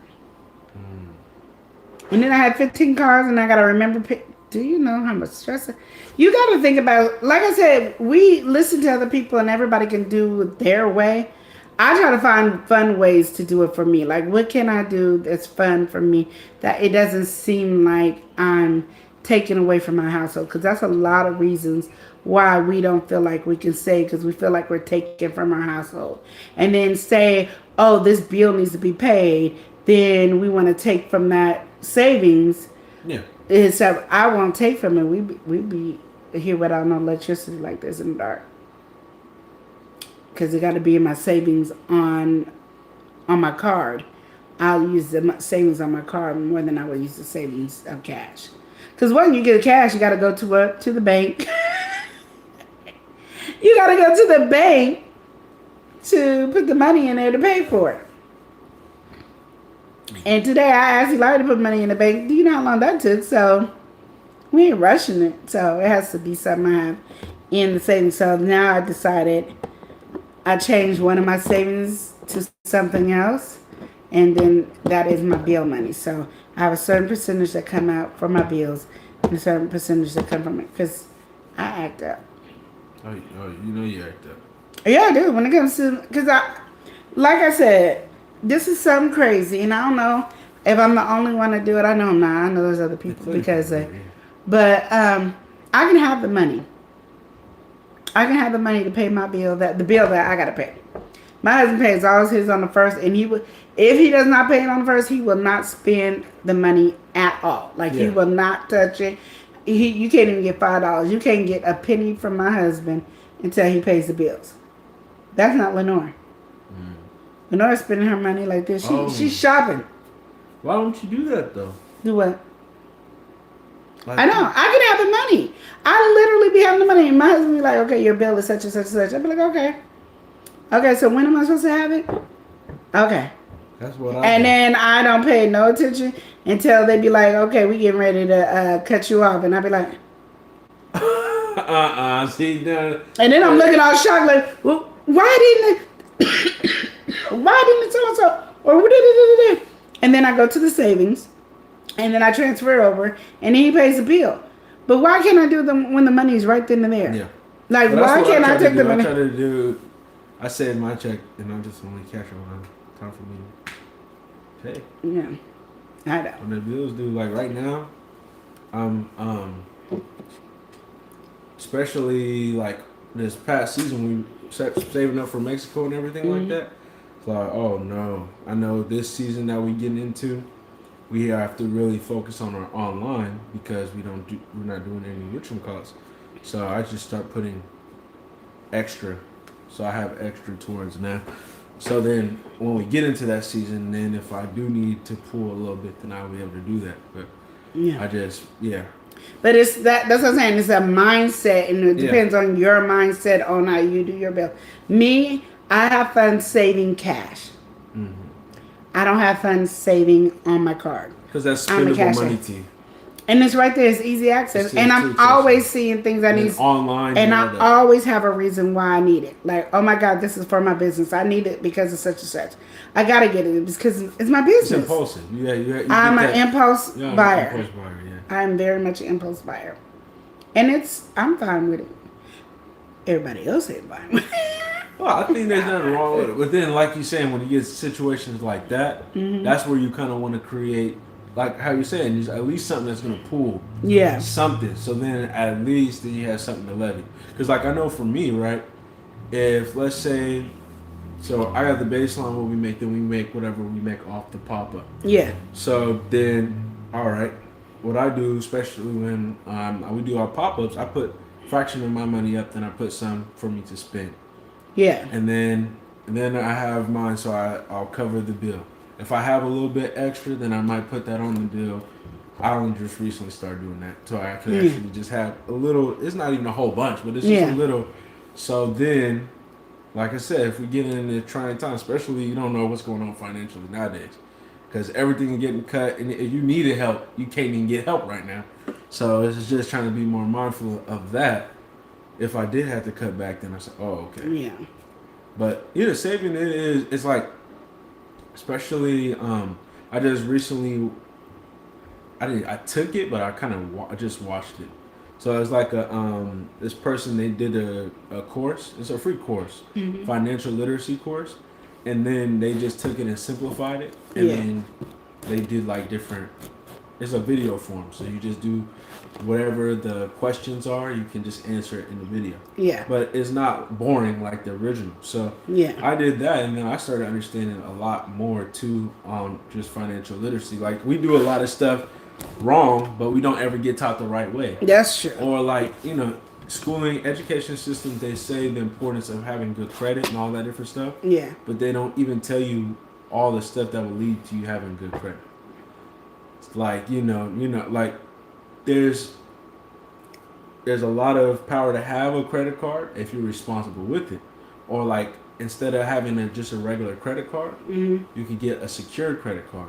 And then I had 15 cars, and I got to remember... Do you know how much stress? You got to think about, like I said, we listen to other people and everybody can do it their way. I try to find fun ways to do it for me. Like, what can I do that's fun for me that it doesn't seem like I'm taken away from our household, because that's a lot of reasons why we don't feel like we can save, because we feel like we're taken from our household. And then say, oh, this bill needs to be paid, then we want to take from that savings. Yeah. Except I won't take from it. We be here without no electricity like this in the dark, because it got to be in my savings on my card. I'll use the savings on my card more than I would use the savings of cash. Because when you get cash, you got to go to the bank. You got to go to the bank to put the money in there to pay for it. And today I asked Eli to put money in the bank. Do you know how long that took? So we ain't rushing it. So it has to be something I have in the savings. So now I decided I changed one of my savings to something else. And then that is my bill money. So I have a certain percentage that come out for my bills and a certain percentage that come from it. Because I act up. Oh, you know you act up. Yeah, I do. When it comes to, because like I said, this is something crazy, and I don't know if I'm the only one to do it. I know I'm not. I know there's other people but I can have the money. I can have the money to pay my bill, the bill that I gotta pay. My husband pays all his on the first, and if he does not pay it on the first, he will not spend the money at all. Like he will not touch it. You can't even get $5. You can't get a penny from my husband until he pays the bills. That's not Lenore. Lenore's spending her money like this. She's shopping. Why don't you do that though? Do what? Like, I know. I can have the money. I literally be having the money. And my husband be like, okay, your bill is such and such and such. I'd be like, okay. Okay, so when am I supposed to have it? Okay. That's what And then I don't pay no attention until they be like, okay, we getting ready to cut you off. And I be like, see that. And then I'm looking all shocked like, well, why didn't it so-and-so? Or da-da-da-da-da. And then I go to the savings, and then I transfer it over, and then he pays the bill. But why can't I do them when the money's right then and there? Yeah. Like, why can't I take the money? I saved my check, and I just only cash it when time for me to pay. Yeah. I know. When the bills due, like right now, especially like this past season, we saving up for Mexico and everything like that. It's like, oh no, I know this season that we getting into, we have to really focus on our online because we're not doing any Richmond calls. So I just start putting extra, so I have extra towards now. So then when we get into that season, then if I do need to pull a little bit, then I'll be able to do that. But yeah, I just But that's what I'm saying. It's a mindset, and it depends on your mindset on how you do your bill. Me, I have fun saving cash. Mm-hmm. I don't have fun saving on my card. Because that's spendable money to you. And it's right there. It's easy access. And I'm always seeing things I need. Online. And I always have a reason why I need it. Like, oh my God, this is for my business. I need it because of such and such. I got to get it because it's my business. It's impulsive. I'm an impulse buyer. Impulse buyer, yeah. I'm very much an impulse buyer. And I'm fine with it. Everybody else ain't fine with it. Well, I think there's nothing wrong with it. But then, like you're saying, when you get situations like that, that's where you kind of want to create, like how you're saying, there's at least something that's going to pull something. So then at least then you have something to levy. Because like I know for me, right, if let's say, so I got the baseline what we make, then we make whatever we make off the pop-up. Yeah. So then, all right, what I do, especially when we do our pop-ups, I put a fraction of my money up, then I put some for me to spend. Yeah. And then I have mine, so I'll cover the bill. If I have a little bit extra, then I might put that on the bill. I only just recently started doing that, so I can actually just have a little. It's not even a whole bunch, but it's just a little. So then, like I said, if we get into trying times, especially you don't know what's going on financially nowadays, because everything is getting cut, and if you needed help, you can't even get help right now. So it's just trying to be more mindful of that. If I did have to cut back, then I said, oh, okay. Yeah. But saving it's like, especially, I just recently, I took it, but I kind of just watched it. So it's like this person, they did a course. It's a free course, financial literacy course. And then they just took it and simplified it. And then they did like different it's a video form, so you just do whatever the questions are. You can just answer it in the video. Yeah. But it's not boring like the original. So Yeah. I did that, and then I started understanding a lot more too on just financial literacy. Like we do a lot of stuff wrong, but we don't ever get taught the right way. That's true. Or like, you know, schooling, education systems, they say the importance of having good credit and all that different stuff, Yeah. but they don't even tell you all the stuff that will lead to you having good credit. It's like, like there's a lot of power to have a credit card if you're responsible with it. Or like instead of having just a regular credit card, Mm-hmm. you can get a secured credit card.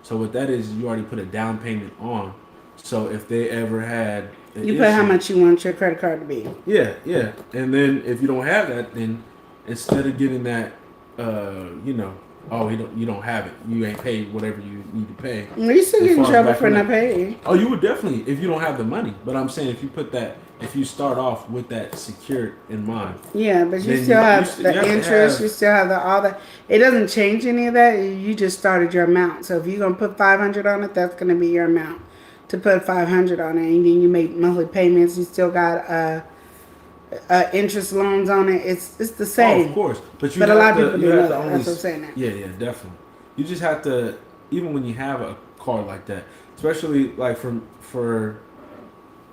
So what that is, you already put a down payment on. So if they ever had an You put how issue- much you want your credit card to be. Yeah, yeah. And then if you don't have that, then instead of getting that, you don't have it. You ain't paid whatever you need to pay. Well, you still It get in falls trouble back for on not that. paying. Oh, you would definitely if you don't have the money. But I'm saying if you start off with that secured in mind. Yeah, but you Then still you have you the have to interest. have- You still have all that. It doesn't change any of that. You just started your amount. So if you're gonna put 500 on it, that's gonna be your amount to put 500 on it, and then you make monthly payments. You still got interest loans on it. It's the Oh, same. of course. But But a lot of to- people you do know have to that. only That's what I'm saying. That. Yeah, yeah, definitely. You just have to, even when you have a card like that, especially like for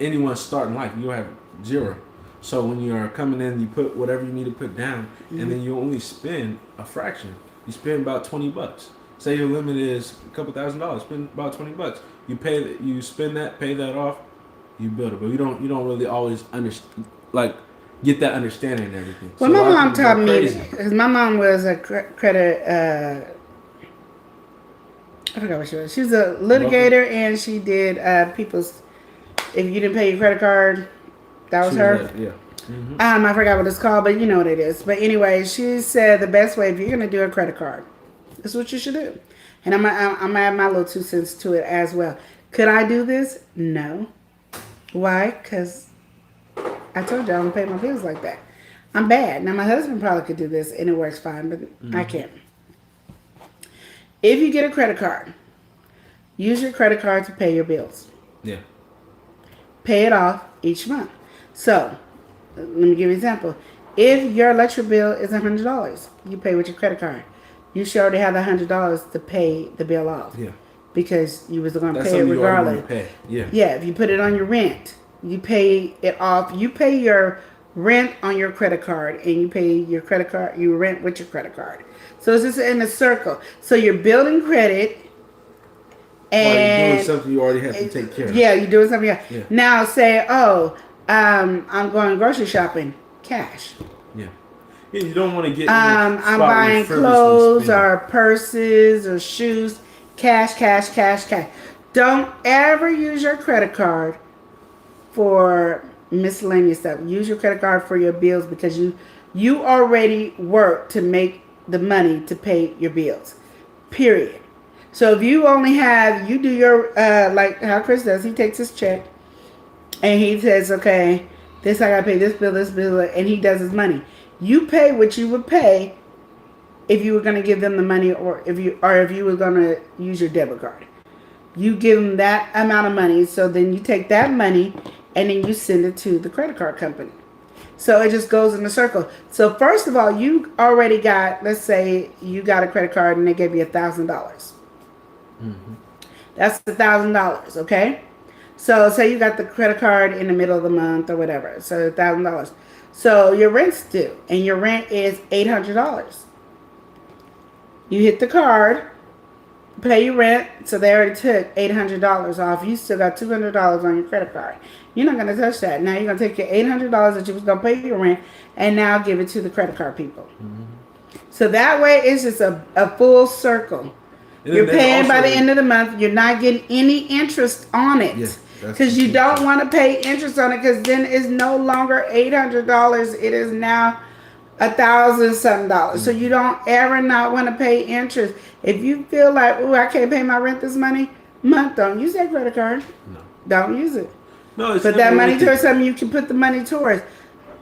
anyone starting life, you have zero. So when you're coming in, you put whatever you need to put down, and then you only spend a fraction. You spend about $20. Say your limit is a couple $1,000. Spend about $20. You spend that, pay that off, you build it. But you don't really always get that understanding and everything. Well, So a my lot of mom people taught go me crazy. because my mom was a credit. I forgot what she was. She was a litigator, and she did people's. If you didn't pay your credit card, that was She her. that, yeah. Mm-hmm. I forgot what it's called, but you know what it is. But anyway, she said the best way if you're gonna do a credit card, this is what you should do. And I'm gonna add my little 2 cents to it as well. Could I do this? No. Why? Because I told you I don't pay my bills like that. I'm bad. Now my husband probably could do this and it works fine, but I can't. If you get a credit card, use your credit card to pay your bills. Yeah. Pay it off each month. So, let me give you an example. If your electric bill is $100, you pay with your credit card. You should already have the $100 to pay the bill off. Yeah. Because you was going to That's pay it something you already want regardless. to pay. Yeah. Yeah, if you put it on your rent, you pay it off. You pay your rent on your credit card, and you pay your credit card. You rent with your credit card. So it's just in a circle. So you're building credit, While you're and doing something you already have to take care of. yeah, you're doing something else. Yeah. Now say, I'm going grocery shopping, cash. Yeah. Yeah, you don't want to get. I'm buying clothes or purses or shoes, cash. Don't ever use your credit card for miscellaneous stuff. Use your credit card for your bills because you already work to make the money to pay your bills. Period. So if you only you do your like how Chris does, he takes his check and he says, okay, this I gotta pay this bill, and he does his money. You pay what you would pay if you were gonna give them the money, or if you were gonna use your debit card. You give them that amount of money, so then you take that money and then you send it to the credit card company. So it just goes in a circle. So first of all, you already got, let's say you got a credit card and they gave you $1,000. Mm-hmm. That's $1,000, okay? So say you got the credit card in the middle of the month or whatever. So $1,000. So your rent's due, and your rent is $800. You hit the card, pay your rent, so they already took $800 off. You still got $200 on your credit card. You're not going to touch that. Now you're going to take your $800 that you was going to pay your rent and now give it to the credit card people. Mm-hmm. So that way it's just a full circle. You're paying by the end of the month. You're not getting any interest on it. Because you don't want to pay interest on it, because then it's no longer $800. It is now $1,000 something. Mm-hmm. So you don't ever not want to pay interest. If you feel like, oh, I can't pay my rent this month, don't use that credit card. No. Don't use it. No, it's put that money towards something you can put the money towards.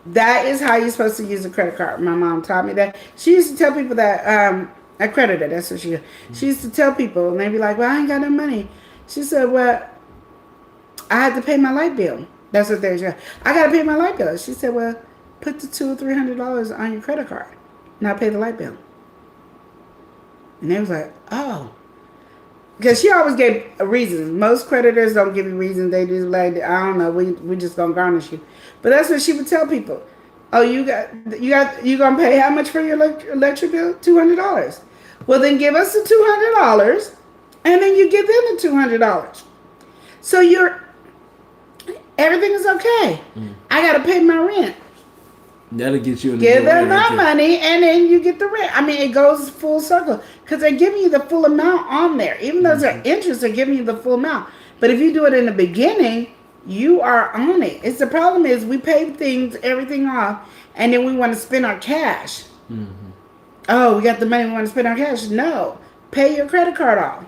That is how you're supposed to use a credit card. My mom taught me that. She used to tell people that, accredited, that's what she used to tell people, and they'd be like, well, I ain't got no money. She said, well, I had to pay my light bill. That's what they're saying. I got to pay my light bill. She said, well, put the $200 or $300 on your credit card and I'll pay the light bill. And they was like, oh. Because she always gave reasons. Most creditors don't give you reasons. They just like, I don't know, we just gonna garnish you. But that's what she would tell people. Oh, you gonna pay how much for your electric bill? $200. Well, then give us the $200, and then you give them the $200. So everything is okay. I gotta pay my rent. That'll get you in the Give them right my money, and then you get the rent. I mean, it goes full circle because they're giving you the full amount on there. Even though there's interest, they're giving you the full amount. But if you do it in the beginning, you are on it. It's the problem is we pay everything off, and then we want to spend our cash. Mm-hmm. Oh, we got the money, we want to spend our cash. No, pay your credit card off.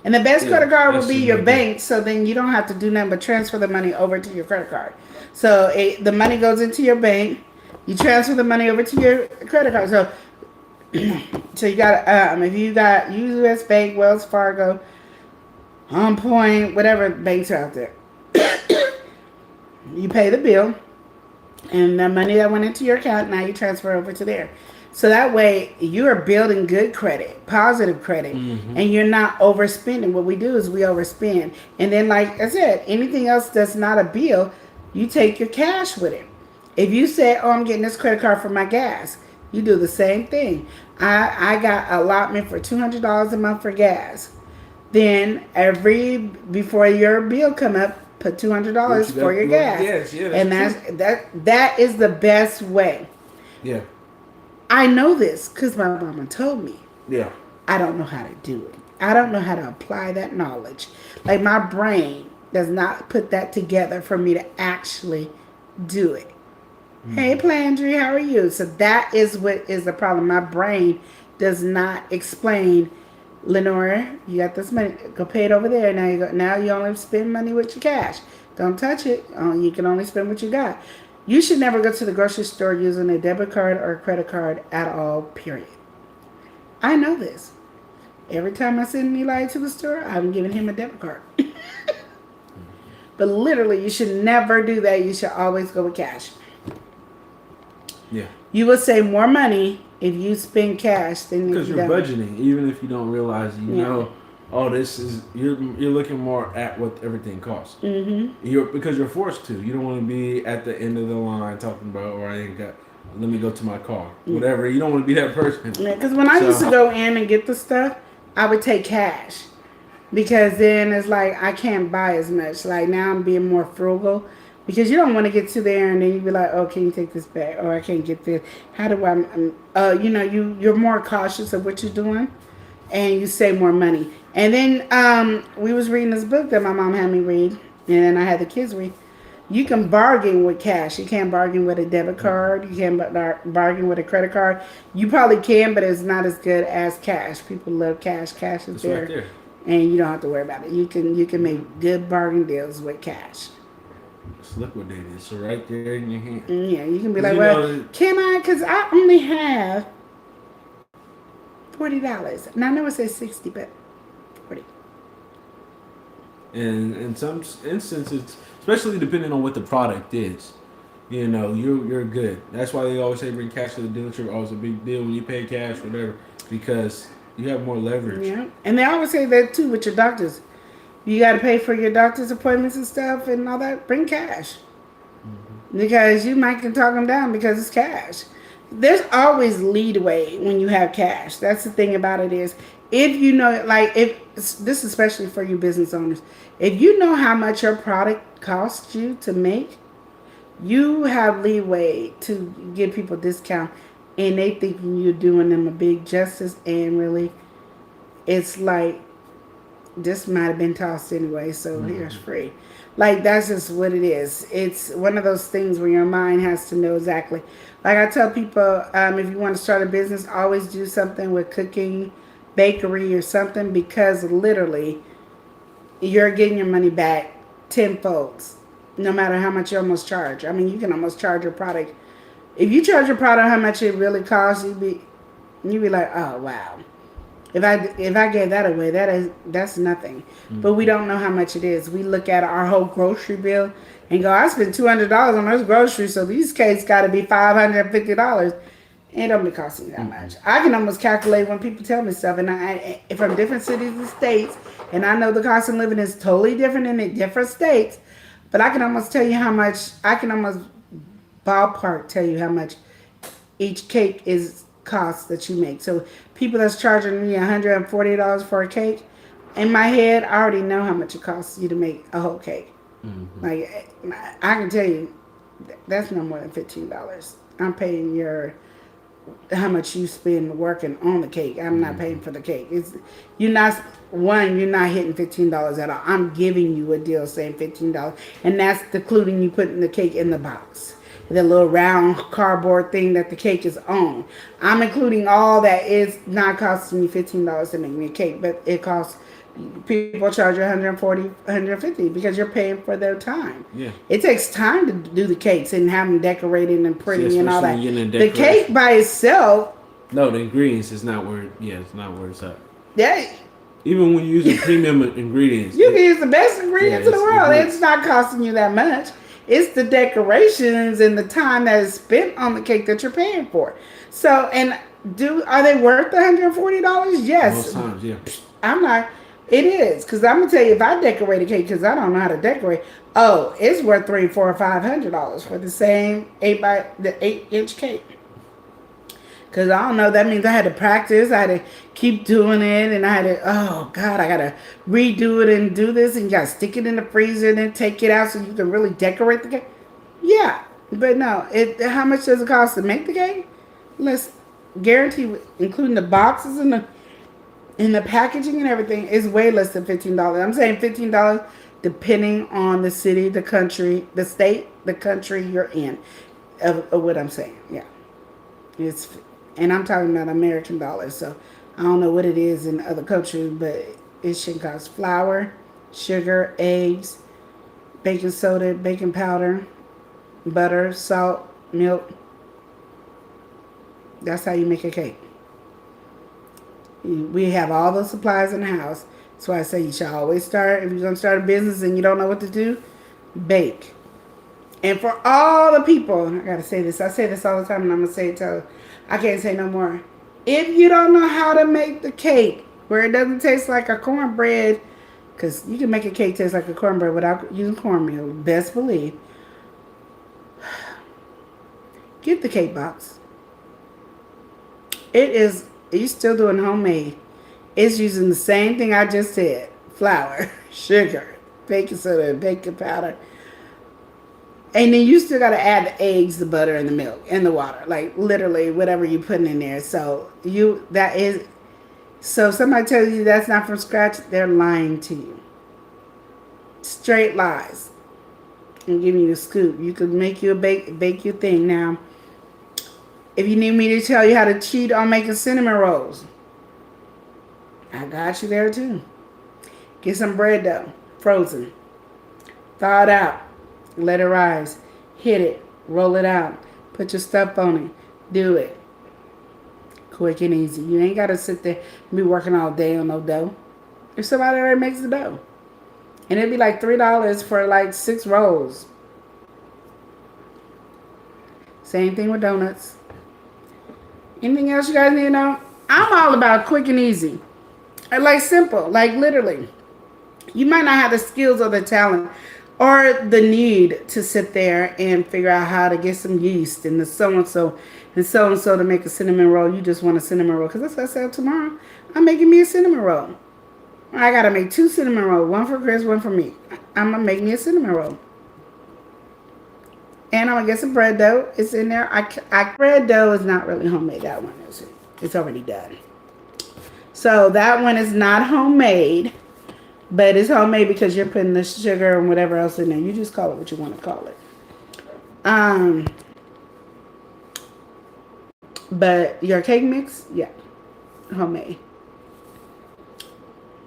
And the best credit card will be your bank, so then you don't have to do nothing but transfer the money over to your credit card. So the money goes into your bank, you transfer the money over to your credit card. So you got if you got U.S. Bank, Wells Fargo, On Point, whatever banks are out there, you pay the bill, and the money that went into your account now you transfer over to there. So that way you are building good credit, positive credit, and you're not overspending. What we do is we overspend. And then, like I said, anything else that's not a bill, you take your cash with it. If you say, oh, I'm getting this credit card for my gas, you do the same thing. I got allotment for $200 a month for gas. Then before your bill come up, put $200 for your gas. Yes, yeah, and that is the best way. Yeah. I know this because my mama told me. Yeah. I don't know how to do it. I don't know how to apply that knowledge. Like my brain does not put that together for me to actually do it. Hey, Plandry, how are you? So that is what is the problem. My brain does not explain, Lenora, you got this money, go pay it over there. Now you only spend money with your cash. Don't touch it. You can only spend what you got. You should never go to the grocery store using a debit card or a credit card at all, period. I know this. Every time I send Eli to the store, I'm giving him a debit card. But literally, you should never do that. You should always go with cash. Yeah. You will save more money if you spend cash than if you don't. Because you're budgeting, even if you don't realize, you know, oh, this is, you're looking more at what everything costs. Mm-hmm. Because you're forced to. You don't want to be at the end of the line talking about, or I ain't got, let me go to my car. Whatever. You don't want to be that person. Yeah, because when I used to go in and get the stuff, I would take cash. Because then it's like, I can't buy as much. Like now I'm being more frugal. Because you don't want to get to there and then you be like, oh, can you take this back? Or I can't get this. How do I, you're more cautious of what you're doing. And you save more money. And then we was reading this book that my mom had me read, and I had the kids read. You can bargain with cash. You can't bargain with a debit card. You can't bargain with a credit card. You probably can, but it's not as good as cash. People love cash. Cash is there, right there, and you don't have to worry about it. You can make good bargain deals with cash. It's liquidated. So right there in your hand. Yeah, you can be like, well, can I? Because I only have $40. And I know it says 60, but 40. And in some instances, especially depending on what the product is, you know, you're good. That's why they always say bring cash to the dealership. Always a big deal when you pay cash, whatever, because you have more leverage. Yeah, and they always say that too with your doctors. You got to pay for your doctor's appointments and stuff and all that. Bring cash. Because you might can talk them down because it's cash. There's always leadway when you have cash. That's the thing about it is, if you know, like, if this is especially for you business owners, if you know how much your product costs you to make, you have leeway to give people discount, and they thinking you're doing them a big justice, and really, it's like, this might have been tossed anyway, so here's free. Like, that's just what it is. It's one of those things where your mind has to know exactly. Like I tell people, if you want to start a business, always do something with cooking, bakery, or something, because literally, you're getting your money back tenfold, no matter how much you almost charge. I mean, you can almost charge your product. If you charge your product how much it really costs, you'd be like, oh, wow. If I gave that away, that's nothing. But we don't know how much it is. We look at our whole grocery bill and go, I spent $200 on those groceries, so these cakes got to be $550. It don't be costing that much. I can almost calculate when people tell me stuff, and I from different cities and states, and I know the cost of living is totally different in the different states. But I can almost tell you how much. I can almost ballpark tell you how much each cake is cost that you make. So people that's charging me $140 for a cake, in my head, I already know how much it costs you to make a whole cake. Like I can tell you, that's no more than $15. I'm paying how much you spend working on the cake. I'm not paying for the cake. You're not hitting $15 at all. I'm giving you a deal saying $15, and that's including you putting the cake in the box, the little round cardboard thing that the cake is on. I'm including all that. It's not costing me $15 to make me a cake, but it costs. People charge you $140, $150 because you're paying for their time. Yeah. It takes time to do the cakes and have them decorated and pretty and all that. The cake by itself. No, the ingredients is not where. Yeah, it's not where it's at. Yeah. Even when you're using premium ingredients, you can use the best ingredients in the world. It's not costing you that much. It's the decorations and the time that is spent on the cake that you're paying for. So, and are they worth the $140? Yes. Most times, yeah. I'm not. It is, because I'm gonna tell you, if I decorate a cake, because I don't know how to decorate, it's worth $300, $400, or $500 for the same 8-inch cake. Because I don't know, that means I had to practice, I had to keep doing it, and I had to, I gotta redo it and do this, and you gotta stick it in the freezer and then take it out so you can really decorate the cake. Yeah, but no, how much does it cost to make the cake? Let's guarantee, including the boxes and the packaging and everything, is way less than $15. I'm saying $15 depending on the city, the country, the state, the country you're in, of what I'm saying. Yeah. And I'm talking about American dollars, so I don't know what it is in other countries, but it should cost flour, sugar, eggs, baking soda, baking powder, butter, salt, milk. That's how you make a cake. We have all the supplies in the house. That's why I say you should always start, if you're going to start a business and you don't know what to do, bake. And for all the people, I got to say this. I say this all the time, and I'm going to say it till I can't say no more. If you don't know how to make the cake where it doesn't taste like a cornbread, because you can make a cake taste like a cornbread without using cornmeal, best believe, get the cake box. You're still doing homemade. It's using the same thing I just said. Flour, sugar, baking soda, baking powder. And then you still got to add the eggs, the butter, and the milk, and the water. Like, literally, whatever you're putting in there. So, if somebody tells you that's not from scratch, they're lying to you. Straight lies. I'm giving you the scoop. You could make you bake your thing. Now, if you need me to tell you how to cheat on making cinnamon rolls, I got you there too. Get some bread dough, frozen. Thaw it out. Let it rise. Hit it. Roll it out. Put your stuff on it. Do it. Quick and easy. You ain't got to sit there and be working all day on no dough. If somebody already makes the dough. And it'd be like $3 for like 6 rolls. Same thing with donuts. Anything else you guys need to know? I'm all about quick and easy. I like simple, like literally. You might not have the skills or the talent or the need to sit there and figure out how to get some yeast and the so-and-so to make a cinnamon roll. You just want a cinnamon roll. Because that's what I said tomorrow. I'm making me a cinnamon roll. I got to make 2 cinnamon rolls. One for Chris, one for me. I'm going to make me a cinnamon roll. And I'm going to get some bread dough. It's in there. Bread dough is not really homemade. That one is. It's already done. So that one is not homemade. But it's homemade because you're putting the sugar and whatever else in there. You just call it what you want to call it. But your cake mix, yeah, homemade.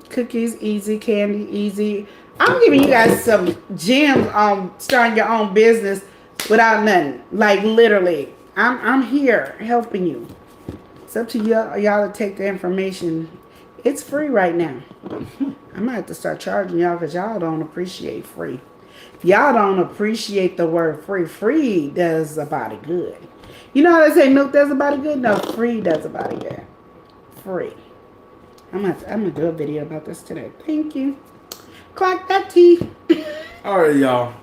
Cookies, easy. Candy, easy. I'm giving you guys some gems on starting your own business without nothing. Like literally, I'm here helping you. It's up to y'all to take the information It's free right now. I might have to start charging y'all because y'all don't appreciate free. Y'all don't appreciate the word free. Free does a body good. You know how they say milk does a body good? No, free does a body good. Free. I'm gonna do a video about this today. Thank you. Clock that T. All right, y'all.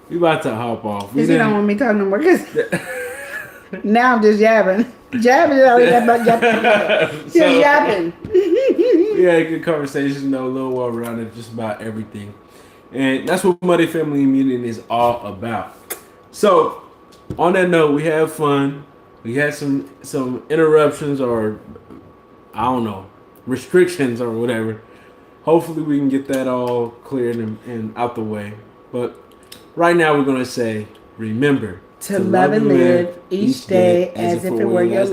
We about to hop off. Because you don't want me talking no more. Cause now I'm just yapping. Jabbing. Just yapping. We had a good conversation, though, a little while around it, just about everything. And that's what Muddy Family Meeting is all about. So, on that note, we had fun. We had some interruptions or, I don't know, restrictions or whatever. Hopefully we can get that all cleared and out the way. But right now we're going to say, remember to love and live each day as if it were your last.